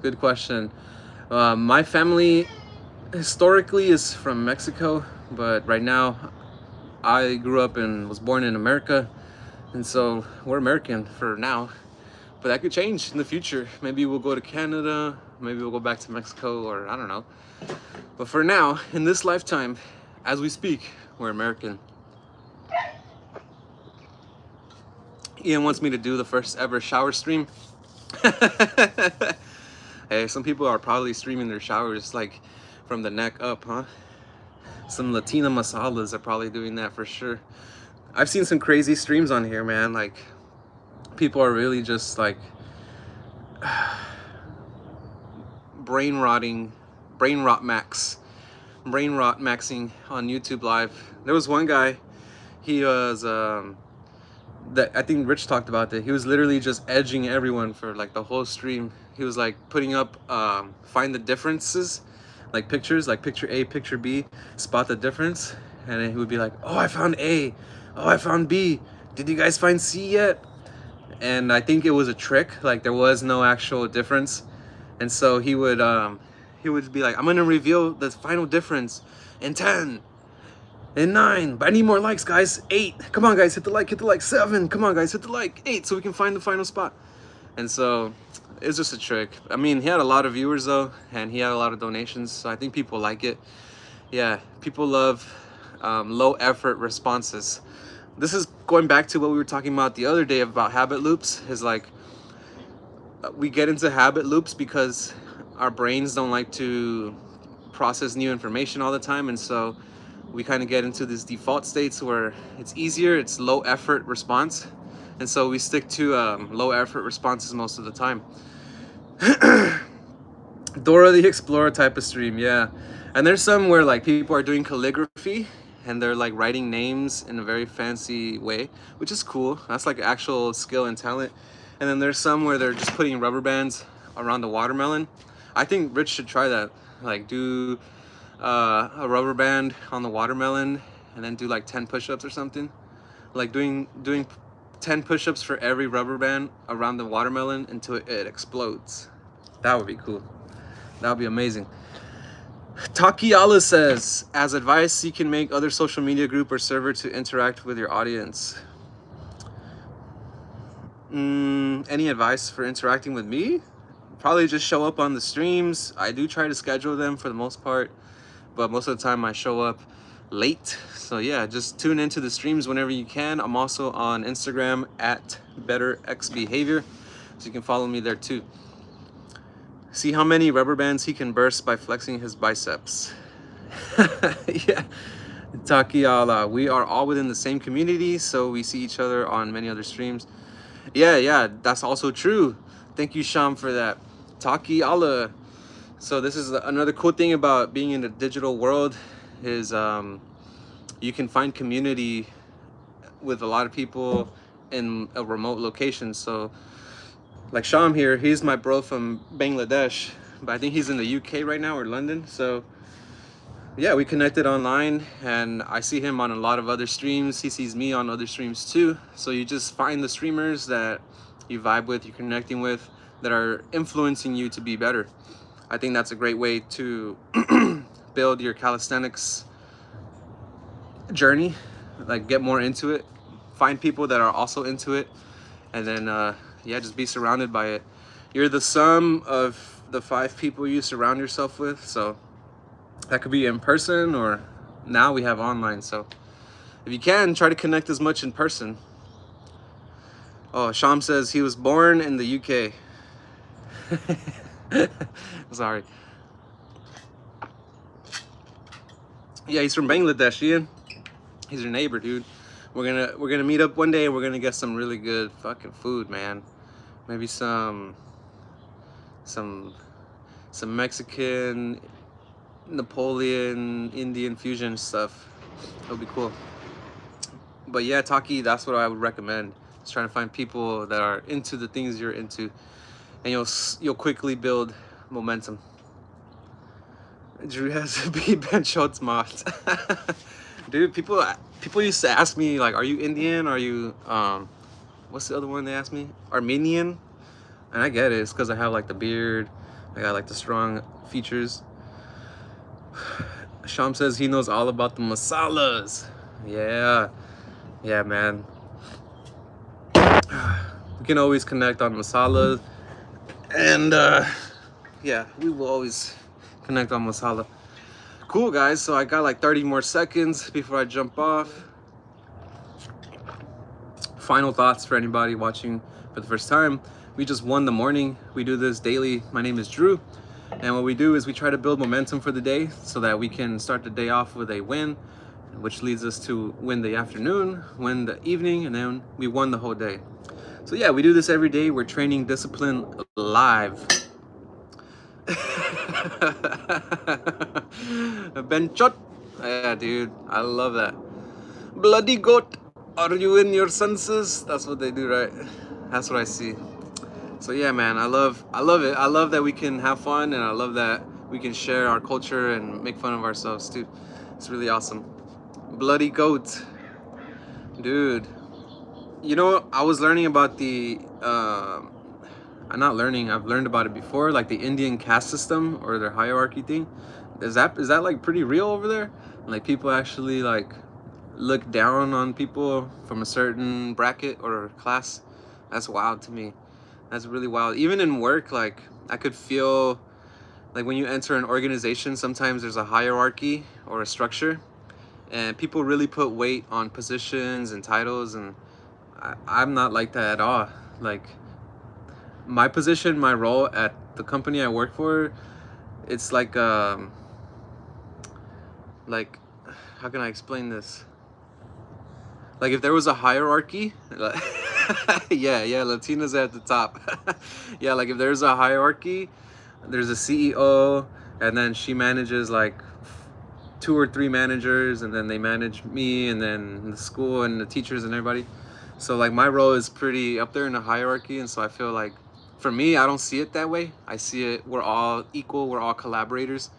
Good question. My family historically is from Mexico, but right now I grew up and was born in America, and so we're American for now. But that could change in the future. Maybe we'll go to Canada, maybe we'll go back to Mexico, or I don't know. But for now, in this lifetime, as we speak, we're American. Ian wants me to do the first ever shower stream. Hey, some people are probably streaming their showers like from the neck up, huh? Some Latina masalas are probably doing that for sure. I've seen some crazy streams on here, man. Like, people are really just like brain rot maxing on YouTube Live. There was one guy, he was that I think Rich talked about that. He was literally just edging everyone for like the whole stream. He was like putting up find the differences, like pictures, like picture A, picture B, spot the difference, and then he would be like, oh, I found A, oh, I found B, did you guys find C yet? And I think it was a trick, like there was no actual difference. And so he would he would be like, I'm gonna reveal the final difference in 10, in 9, but I need more likes, guys. 8, come on guys, hit the like. 7, come on guys, hit the like. 8, so we can find the final spot. And so it's just a trick. I mean, he had a lot of viewers though, and he had a lot of donations, so I think people like it. Yeah, people love low effort responses. This is going back to what we were talking about the other day about habit loops. Is like, we get into habit loops because our brains don't like to process new information all the time, and so we kind of get into these default states where it's easier, it's low effort response, and so we stick to low effort responses most of the time. Dora the Explorer type of stream, yeah. And there's some where like people are doing calligraphy and they're like writing names in a very fancy way, which is cool. That's like actual skill and talent. And then there's some where they're just putting rubber bands around the watermelon. I think Rich should try that. Like do a rubber band on the watermelon and then do like 10 push-ups or something. Like doing 10 push-ups for every rubber band around the watermelon until it explodes. That would be cool. That would be amazing. Takiala says, as advice, you can make other social media group or server to interact with your audience. Any advice for interacting with me? Probably just show up on the streams. I do try to schedule them for the most part, but most of the time I show up late. So yeah, just tune into the streams whenever you can. I'm also on Instagram at BetterXBehavior, so you can follow me there too. See how many rubber bands he can burst by flexing his biceps. Yeah, Takiala, we are all within the same community, so we see each other on many other streams. Yeah, that's also true. Thank you, Sham, for that. Takiala. So this is another cool thing about being in the digital world is you can find community with a lot of people in a remote location. So like Sham here, he's my bro from Bangladesh, but I think he's in the UK right now or London. So yeah, we connected online and I see him on a lot of other streams. He sees me on other streams too. So you just find the streamers that you vibe with, you're connecting with, that are influencing you to be better. I think that's a great way to build your calisthenics journey, like get more into it, find people that are also into it, and then yeah, just be surrounded by it. You're the sum of the 5 people you surround yourself with, so that could be in person or now we have online. So if you can, try to connect as much in person. Oh, Sham says he was born in the UK. Sorry. Yeah, he's from Bangladesh, Ian. He's your neighbor, dude. We're gonna meet up one day and we're gonna get some really good fucking food, man. Maybe some Mexican, Napoleon, Indian fusion stuff. It'll be cool. But yeah, Taki, that's what I would recommend. Just trying to find people that are into the things you're into, and you'll quickly build momentum. Drew has to be Ben Schultz mod. Dude, people used to ask me like, are you Indian? Are you what's the other one they asked me? Armenian? And I get it, it's because I have like the beard, I got like the strong features. Sham says he knows all about the masalas. Yeah, man. We can always connect on masala, and yeah, we will always connect on masala. Cool, guys, so I got like 30 more seconds before I jump off. Final thoughts for anybody watching for the first time. We just won the morning. We do this daily. My name is Drew, and what we do is we try to build momentum for the day so that we can start the day off with a win, which leads us to win the afternoon, win the evening, and then we won the whole day. So yeah, we do this every day. We're training discipline live. Benchot. Yeah, dude, I love that. Bloody goat, are you in your senses? That's what they do, right? That's what I see. So yeah, man, I love it. I love that we can have fun, and I love that we can share our culture and make fun of ourselves too. It's really awesome. Bloody goat, dude. You know, I was learning about the I'm not learning, I've learned about it before, like the Indian caste system or their hierarchy thing. Is that like pretty real over there? Like people actually like look down on people from a certain bracket or class? That's wild to me. That's really wild. Even in work, like I could feel like when you enter an organization, sometimes there's a hierarchy or a structure, and people really put weight on positions and titles, and I'm not like that at all. Like my position, my role at the company I work for, it's like how can I explain this? Like if there was a hierarchy, yeah, Latinas at the top. Yeah, like if there's a hierarchy, there's a CEO, and then she manages like 2 or 3 managers, and then they manage me, and then the school and the teachers and everybody. So like my role is pretty up there in the hierarchy, and so I feel like for me, I don't see it that way. I see it, we're all equal, we're all collaborators.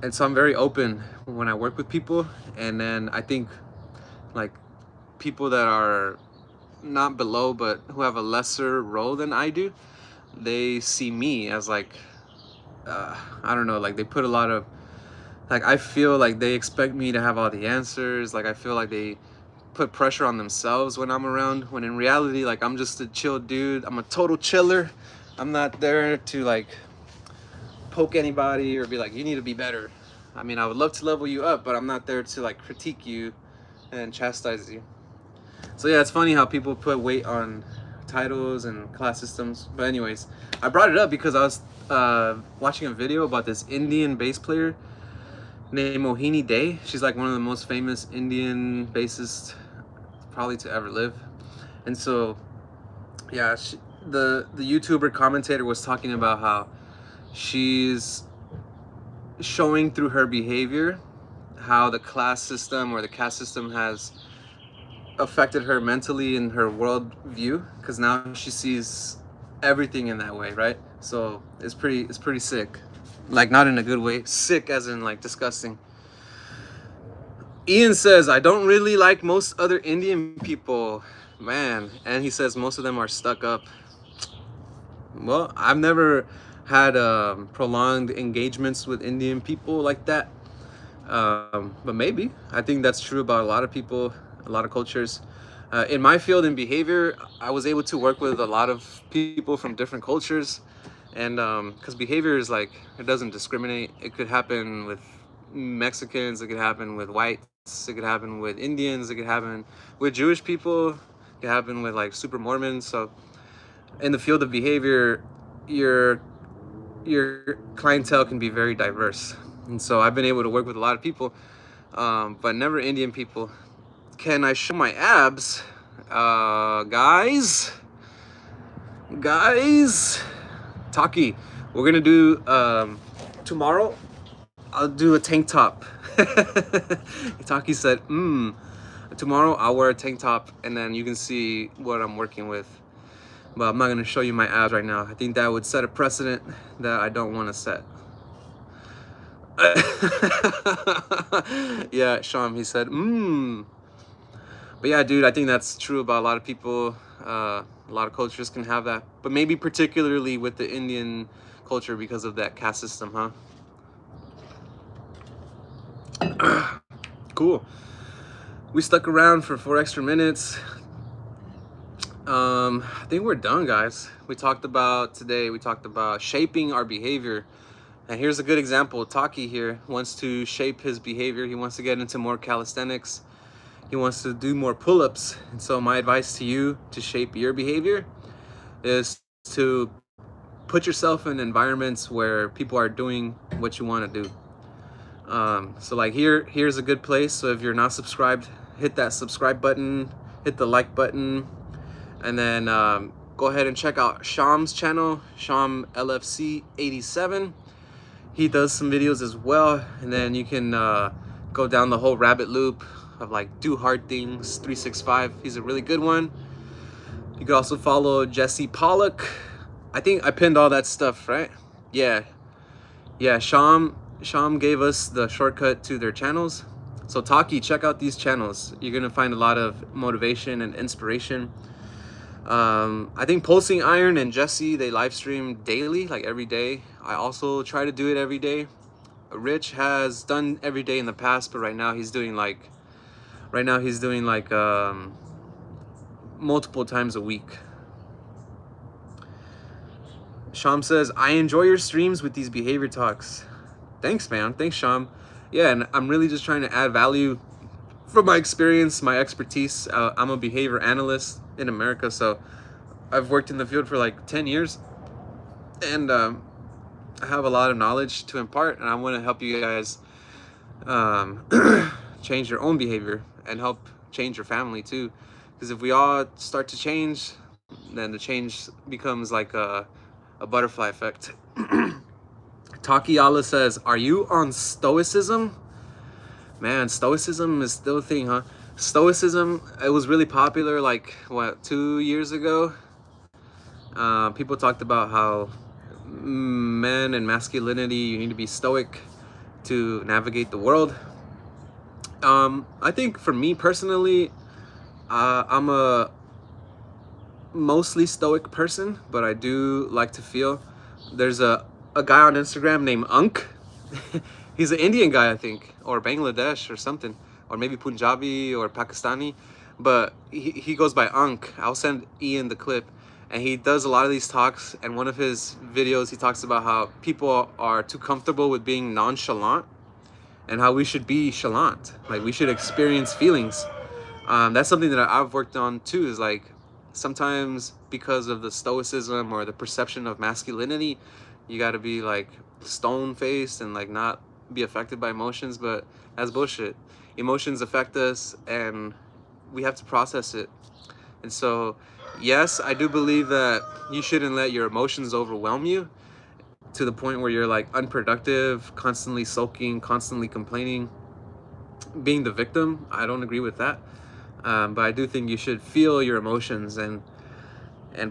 And so I'm very open when I work with people, and then I think like people that are not below but who have a lesser role than I do, they see me as like I don't know, like they put a lot of, like I feel like they expect me to have all the answers. Like I feel like they put pressure on themselves when I'm around, when in reality, like I'm just a chill dude. I'm a total chiller. I'm not there to like poke anybody or be like, you need to be better. I mean, I would love to level you up, but I'm not there to like critique you and chastise you. So yeah, it's funny how people put weight on titles and class systems. But anyways, I brought it up because I was watching a video about this Indian bass player named Mohini Dey. She's like one of the most famous Indian bassists probably to ever live. And so yeah, the YouTuber commentator was talking about how she's showing through her behavior how the class system or the caste system has affected her mentally in her world view, because now she sees everything in that way, right? So it's pretty sick. Like not in a good way, sick as in like disgusting. Ian says, I don't really like most other Indian people, man, and he says most of them are stuck up. Well, I've never had prolonged engagements with Indian people like that, but maybe. I think that's true about a lot of people, a lot of cultures. In my field in behavior, I was able to work with a lot of people from different cultures, and because behavior is like, it doesn't discriminate. It could happen with Mexicans, it could happen with whites, it could happen with Indians, it could happen with Jewish people, it could happen with like super Mormons. So in the field of behavior, your clientele can be very diverse, and so I've been able to work with a lot of people, but never Indian people. Can I show my abs? Guys, Taki, we're gonna do tomorrow, I'll do a tank top. Taki said, tomorrow I'll wear a tank top, and then you can see what I'm working with. But I'm not gonna show you my abs right now. I think that would set a precedent that I don't want to set. Yeah, Sham, he said, But yeah, dude, I think that's true about a lot of people. A lot of cultures can have that, but maybe particularly with the Indian culture because of that caste system, huh? Cool. We stuck around for 4 extra minutes. I think we're done, guys. We talked about shaping our behavior. And here's a good example. Taki here wants to shape his behavior. He wants to get into more calisthenics. He wants to do more pull-ups. And so my advice to you to shape your behavior is to put yourself in environments where people are doing what you want to do. So like here's a good place. So if you're not subscribed, hit that subscribe button, hit the like button, and then go ahead and check out Sham's channel, Sham LFC 87. He does some videos as well, and then you can go down the whole rabbit loop of like Do Hard Things 365. He's a really good one. You could also follow Jesse Pollock. I think I pinned all that stuff, right? Yeah, Sham gave us the shortcut to their channels. So Taki, check out these channels. You're gonna find a lot of motivation and inspiration. I think Pulsing Iron and Jesse, they live stream daily, like every day. I also try to do it every day. Rich has done every day in the past, but right now he's doing like multiple times a week. Sham says, I enjoy your streams with these behavior talks. Thanks, man. Thanks, Sham. Yeah, and I'm really just trying to add value from my experience, my expertise. I'm a behavior analyst in America, so I've worked in the field for like 10 years, and I have a lot of knowledge to impart, and I want to help you guys change your own behavior and help change your family too. Because if we all start to change, then the change becomes like a butterfly effect. Takiyala says, are you on Stoicism? Man, Stoicism is still a thing, huh? Stoicism, it was really popular like, what, 2 years ago? People talked about how men and masculinity, you need to be stoic to navigate the world. I think for me personally, I'm a mostly stoic person, but I do like to feel. There's a guy on Instagram named Unk. He's an Indian guy, I think, or Bangladesh or something, or maybe Punjabi or Pakistani, but he goes by Unk. I'll send Ian the clip, and he does a lot of these talks, and one of his videos he talks about how people are too comfortable with being nonchalant and how we should be chalant, like we should experience feelings. That's something that I've worked on too, is like sometimes because of the stoicism or the perception of masculinity, you got to be like stone-faced and like not be affected by emotions, but that's bullshit. Emotions affect us and we have to process it. And so yes, I do believe that you shouldn't let your emotions overwhelm you to the point where you're like unproductive, constantly sulking, constantly complaining, being the victim. I don't agree with that. But I do think you should feel your emotions and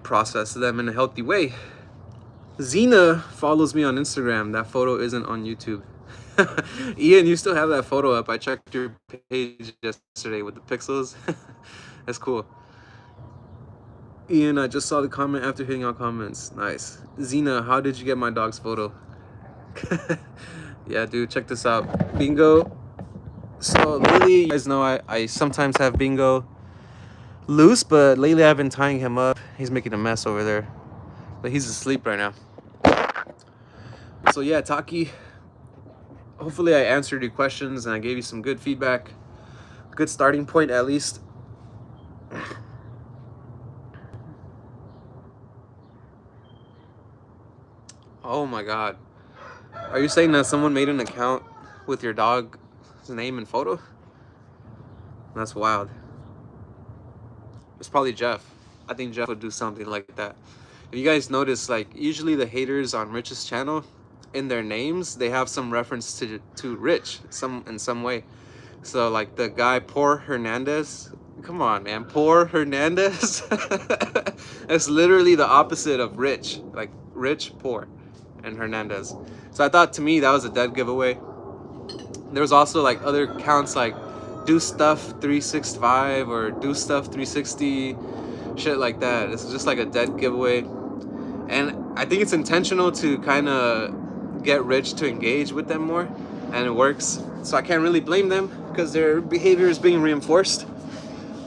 process them in a healthy way. Zena follows me on Instagram. That photo isn't on YouTube. Ian, you still have that photo up. I checked your page yesterday with the pixels. That's cool. Ian, I just saw the comment after hitting all comments. Nice. Zena, how did you get my dog's photo? Yeah, dude, check this out. Bingo. So Lily, you guys know I sometimes have Bingo loose, but lately I've been tying him up. He's making a mess over there, but he's asleep right now. So yeah, Taki, hopefully I answered your questions and I gave you some good feedback, good starting point at least. Oh my god, are you saying that someone made an account with your dog's name and photo? That's wild. It's probably Jeff. I think Jeff would do something like that. If you guys notice, like usually the haters on Rich's channel, in their names they have some reference to Rich in some way. So like the guy Poor Hernandez, come on man, Poor Hernandez. That's literally the opposite of Rich, like Rich, Poor, and Hernandez. So I thought, to me, that was a dead giveaway. There was also like other accounts like Do Stuff 365 or Do Stuff 360, shit like that. It's just like a dead giveaway, and I think it's intentional to kind of get Rich to engage with them more, and it works. So I can't really blame them because their behavior is being reinforced.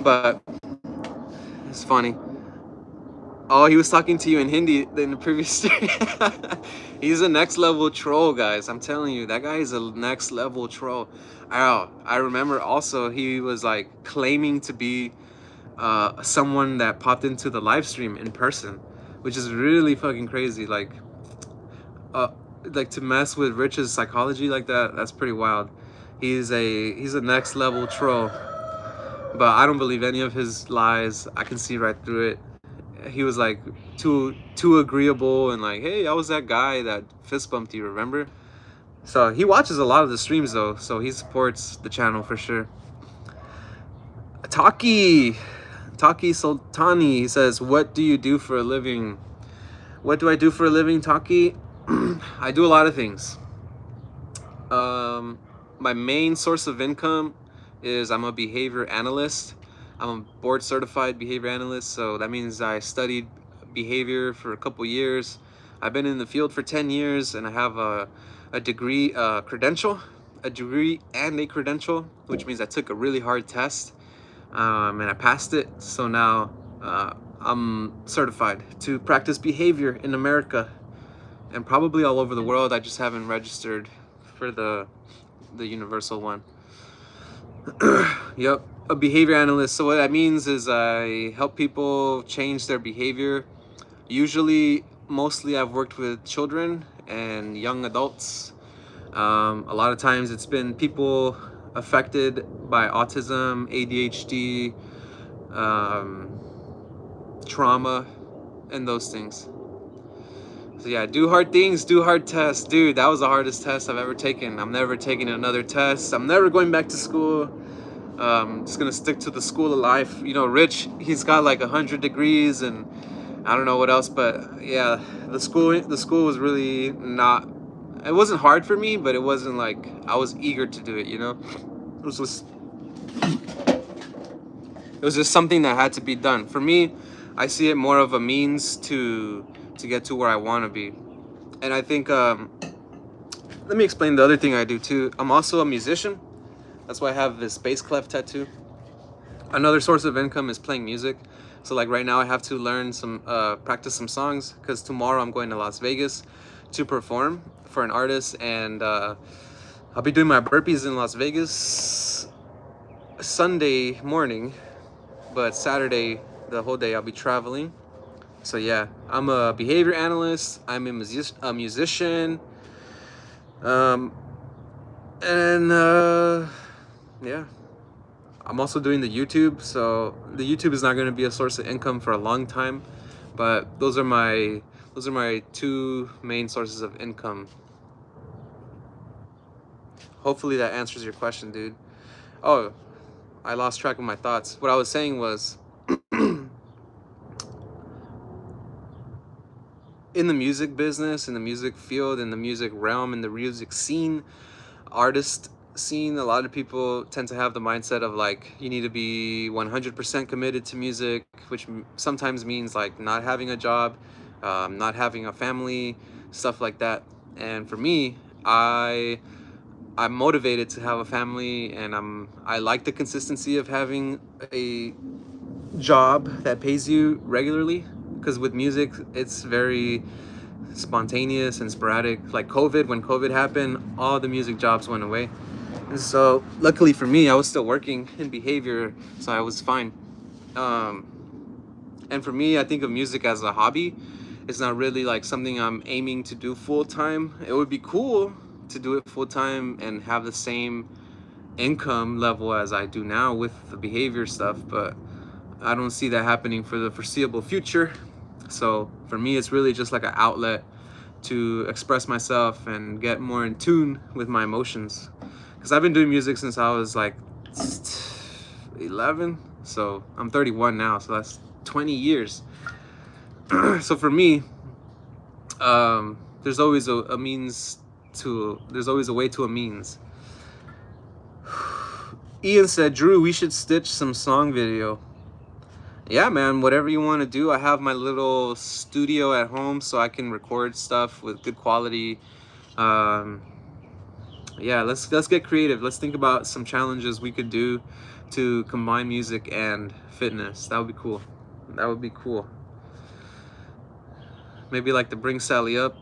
But it's funny. Oh, he was talking to you in Hindi in the previous stream. He's a next level troll, guys. I'm telling you, that guy is a next level troll. I remember also he was like claiming to be someone that popped into the live stream in person, which is really fucking crazy. Like to mess with Rich's psychology like that, that's pretty wild. He's a next level troll, but I don't believe any of his lies. I can see right through it. He was like too agreeable and like, hey, I was that guy that fist bumped you, remember? So he watches a lot of the streams though, so he supports the channel for sure. Taki Sultani, he says, what do you do for a living? What do I do for a living, Taki? I do a lot of things. My main source of income is I'm a behavior analyst. I'm a board certified behavior analyst, so that means I studied behavior for a couple years. I've been in the field for 10 years, and I have a degree, credential, a degree and a credential, which means I took a really hard test, and I passed it. So now I'm certified to practice behavior in America and probably all over the world. I just haven't registered for the universal one. Yep, a behavior analyst. So what that means is I help people change their behavior. Usually, mostly I've worked with children and young adults. A lot of times it's been people affected by autism, ADHD, trauma, and those things. So yeah, do hard things, do hard tests. Dude, that was the hardest test I've ever taken. I'm never taking another test. I'm never going back to school. Just gonna stick to the school of life. You know, Rich, he's got like 100 degrees and I don't know what else, but yeah, the school was really not, it wasn't hard for me, but it wasn't like I was eager to do it, you know? It was just something that had to be done. For me, I see it more of a means to get to where I want to be. And I think, let me explain the other thing I do too. I'm also a musician. That's why I have this bass clef tattoo. Another source of income is playing music. So like right now I have to learn some, practice some songs, because tomorrow I'm going to Las Vegas to perform for an artist, and I'll be doing my burpees in Las Vegas Sunday morning, but Saturday, the whole day, I'll be traveling. So yeah, I'm a behavior analyst, I'm a musician, yeah. I'm also doing the YouTube, so the YouTube is not going to be a source of income for a long time, but those are my two main sources of income. Hopefully that answers your question, dude. Oh, I lost track of my thoughts. What I was saying was, in the music business, in the music field, in the music realm, in the music scene, artist scene, a lot of people tend to have the mindset of like, you need to be 100% committed to music, which sometimes means like not having a job, not having a family, stuff like that. And for me, I'm motivated to have a family, and I like the consistency of having a job that pays you regularly, because with music it's very spontaneous and sporadic. Like when COVID happened, all the music jobs went away. And so luckily for me, I was still working in behavior, so I was fine. And for me, I think of music as a hobby. It's not really like something I'm aiming to do full time. It would be cool to do it full time and have the same income level as I do now with the behavior stuff, but I don't see that happening for the foreseeable future. So for me, it's really just like an outlet to express myself and get more in tune with my emotions. Because I've been doing music since I was like 11, so I'm 31 now, so that's 20 years. So for me, there's always a means to, there's always a way to a means. Ian said, Drew, we should stitch some song video. Yeah, man, whatever you want to do. I have my little studio at home, so I can record stuff with good quality. Yeah, let's get creative. Let's think about some challenges we could do to combine music and fitness. That would be cool. That would be cool. Maybe like to bring Sally up.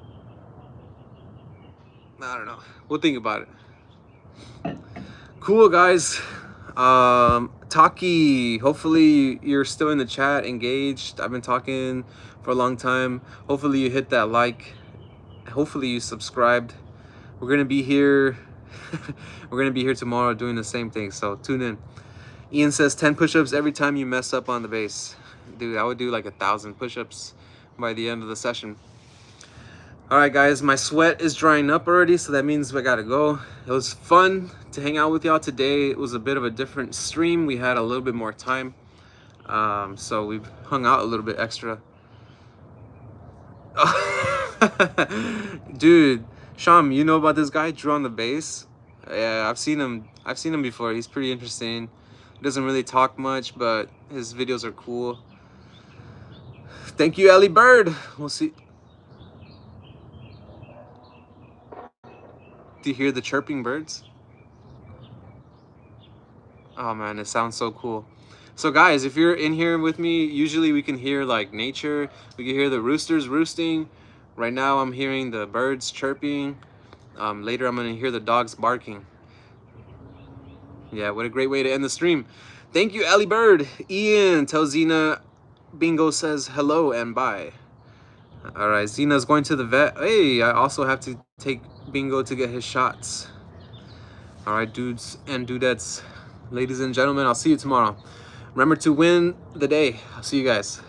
I don't know. We'll think about it. Cool, guys. Taki, hopefully you're still in the chat, engaged. I've been talking for a long time. Hopefully you hit that like. Hopefully you subscribed. We're gonna be here. We're gonna be here tomorrow doing the same thing, so tune in. Ian says 10 push-ups every time you mess up on the bass. Dude, I would do like 1,000 push-ups by the end of the session. All right, guys, my sweat is drying up already, so that means I gotta go. It was fun to hang out with y'all today. It was a bit of a different stream. We had a little bit more time, so we've hung out a little bit extra. Dude, Sham, you know about this guy, Drew on the bass? Yeah, I've seen him before. He's pretty interesting. doesn't really talk much, but his videos are cool. Thank you, Ellie Bird. We'll see. Do you hear the chirping birds? Oh man, it sounds so cool. So guys, if you're in here with me, usually we can hear like nature. We can hear the roosters roosting. Right now I'm hearing the birds chirping. Later I'm gonna hear the dogs barking. Yeah, what a great way to end the stream. Thank you, Ellie Bird. Ian tells Zena Bingo says hello and bye. All right, Zena's going to the vet. Hey, I also have to take Bingo to get his shots. All right, dudes and dudettes, ladies and gentlemen, I'll see you tomorrow. Remember to win the day. I'll see you guys.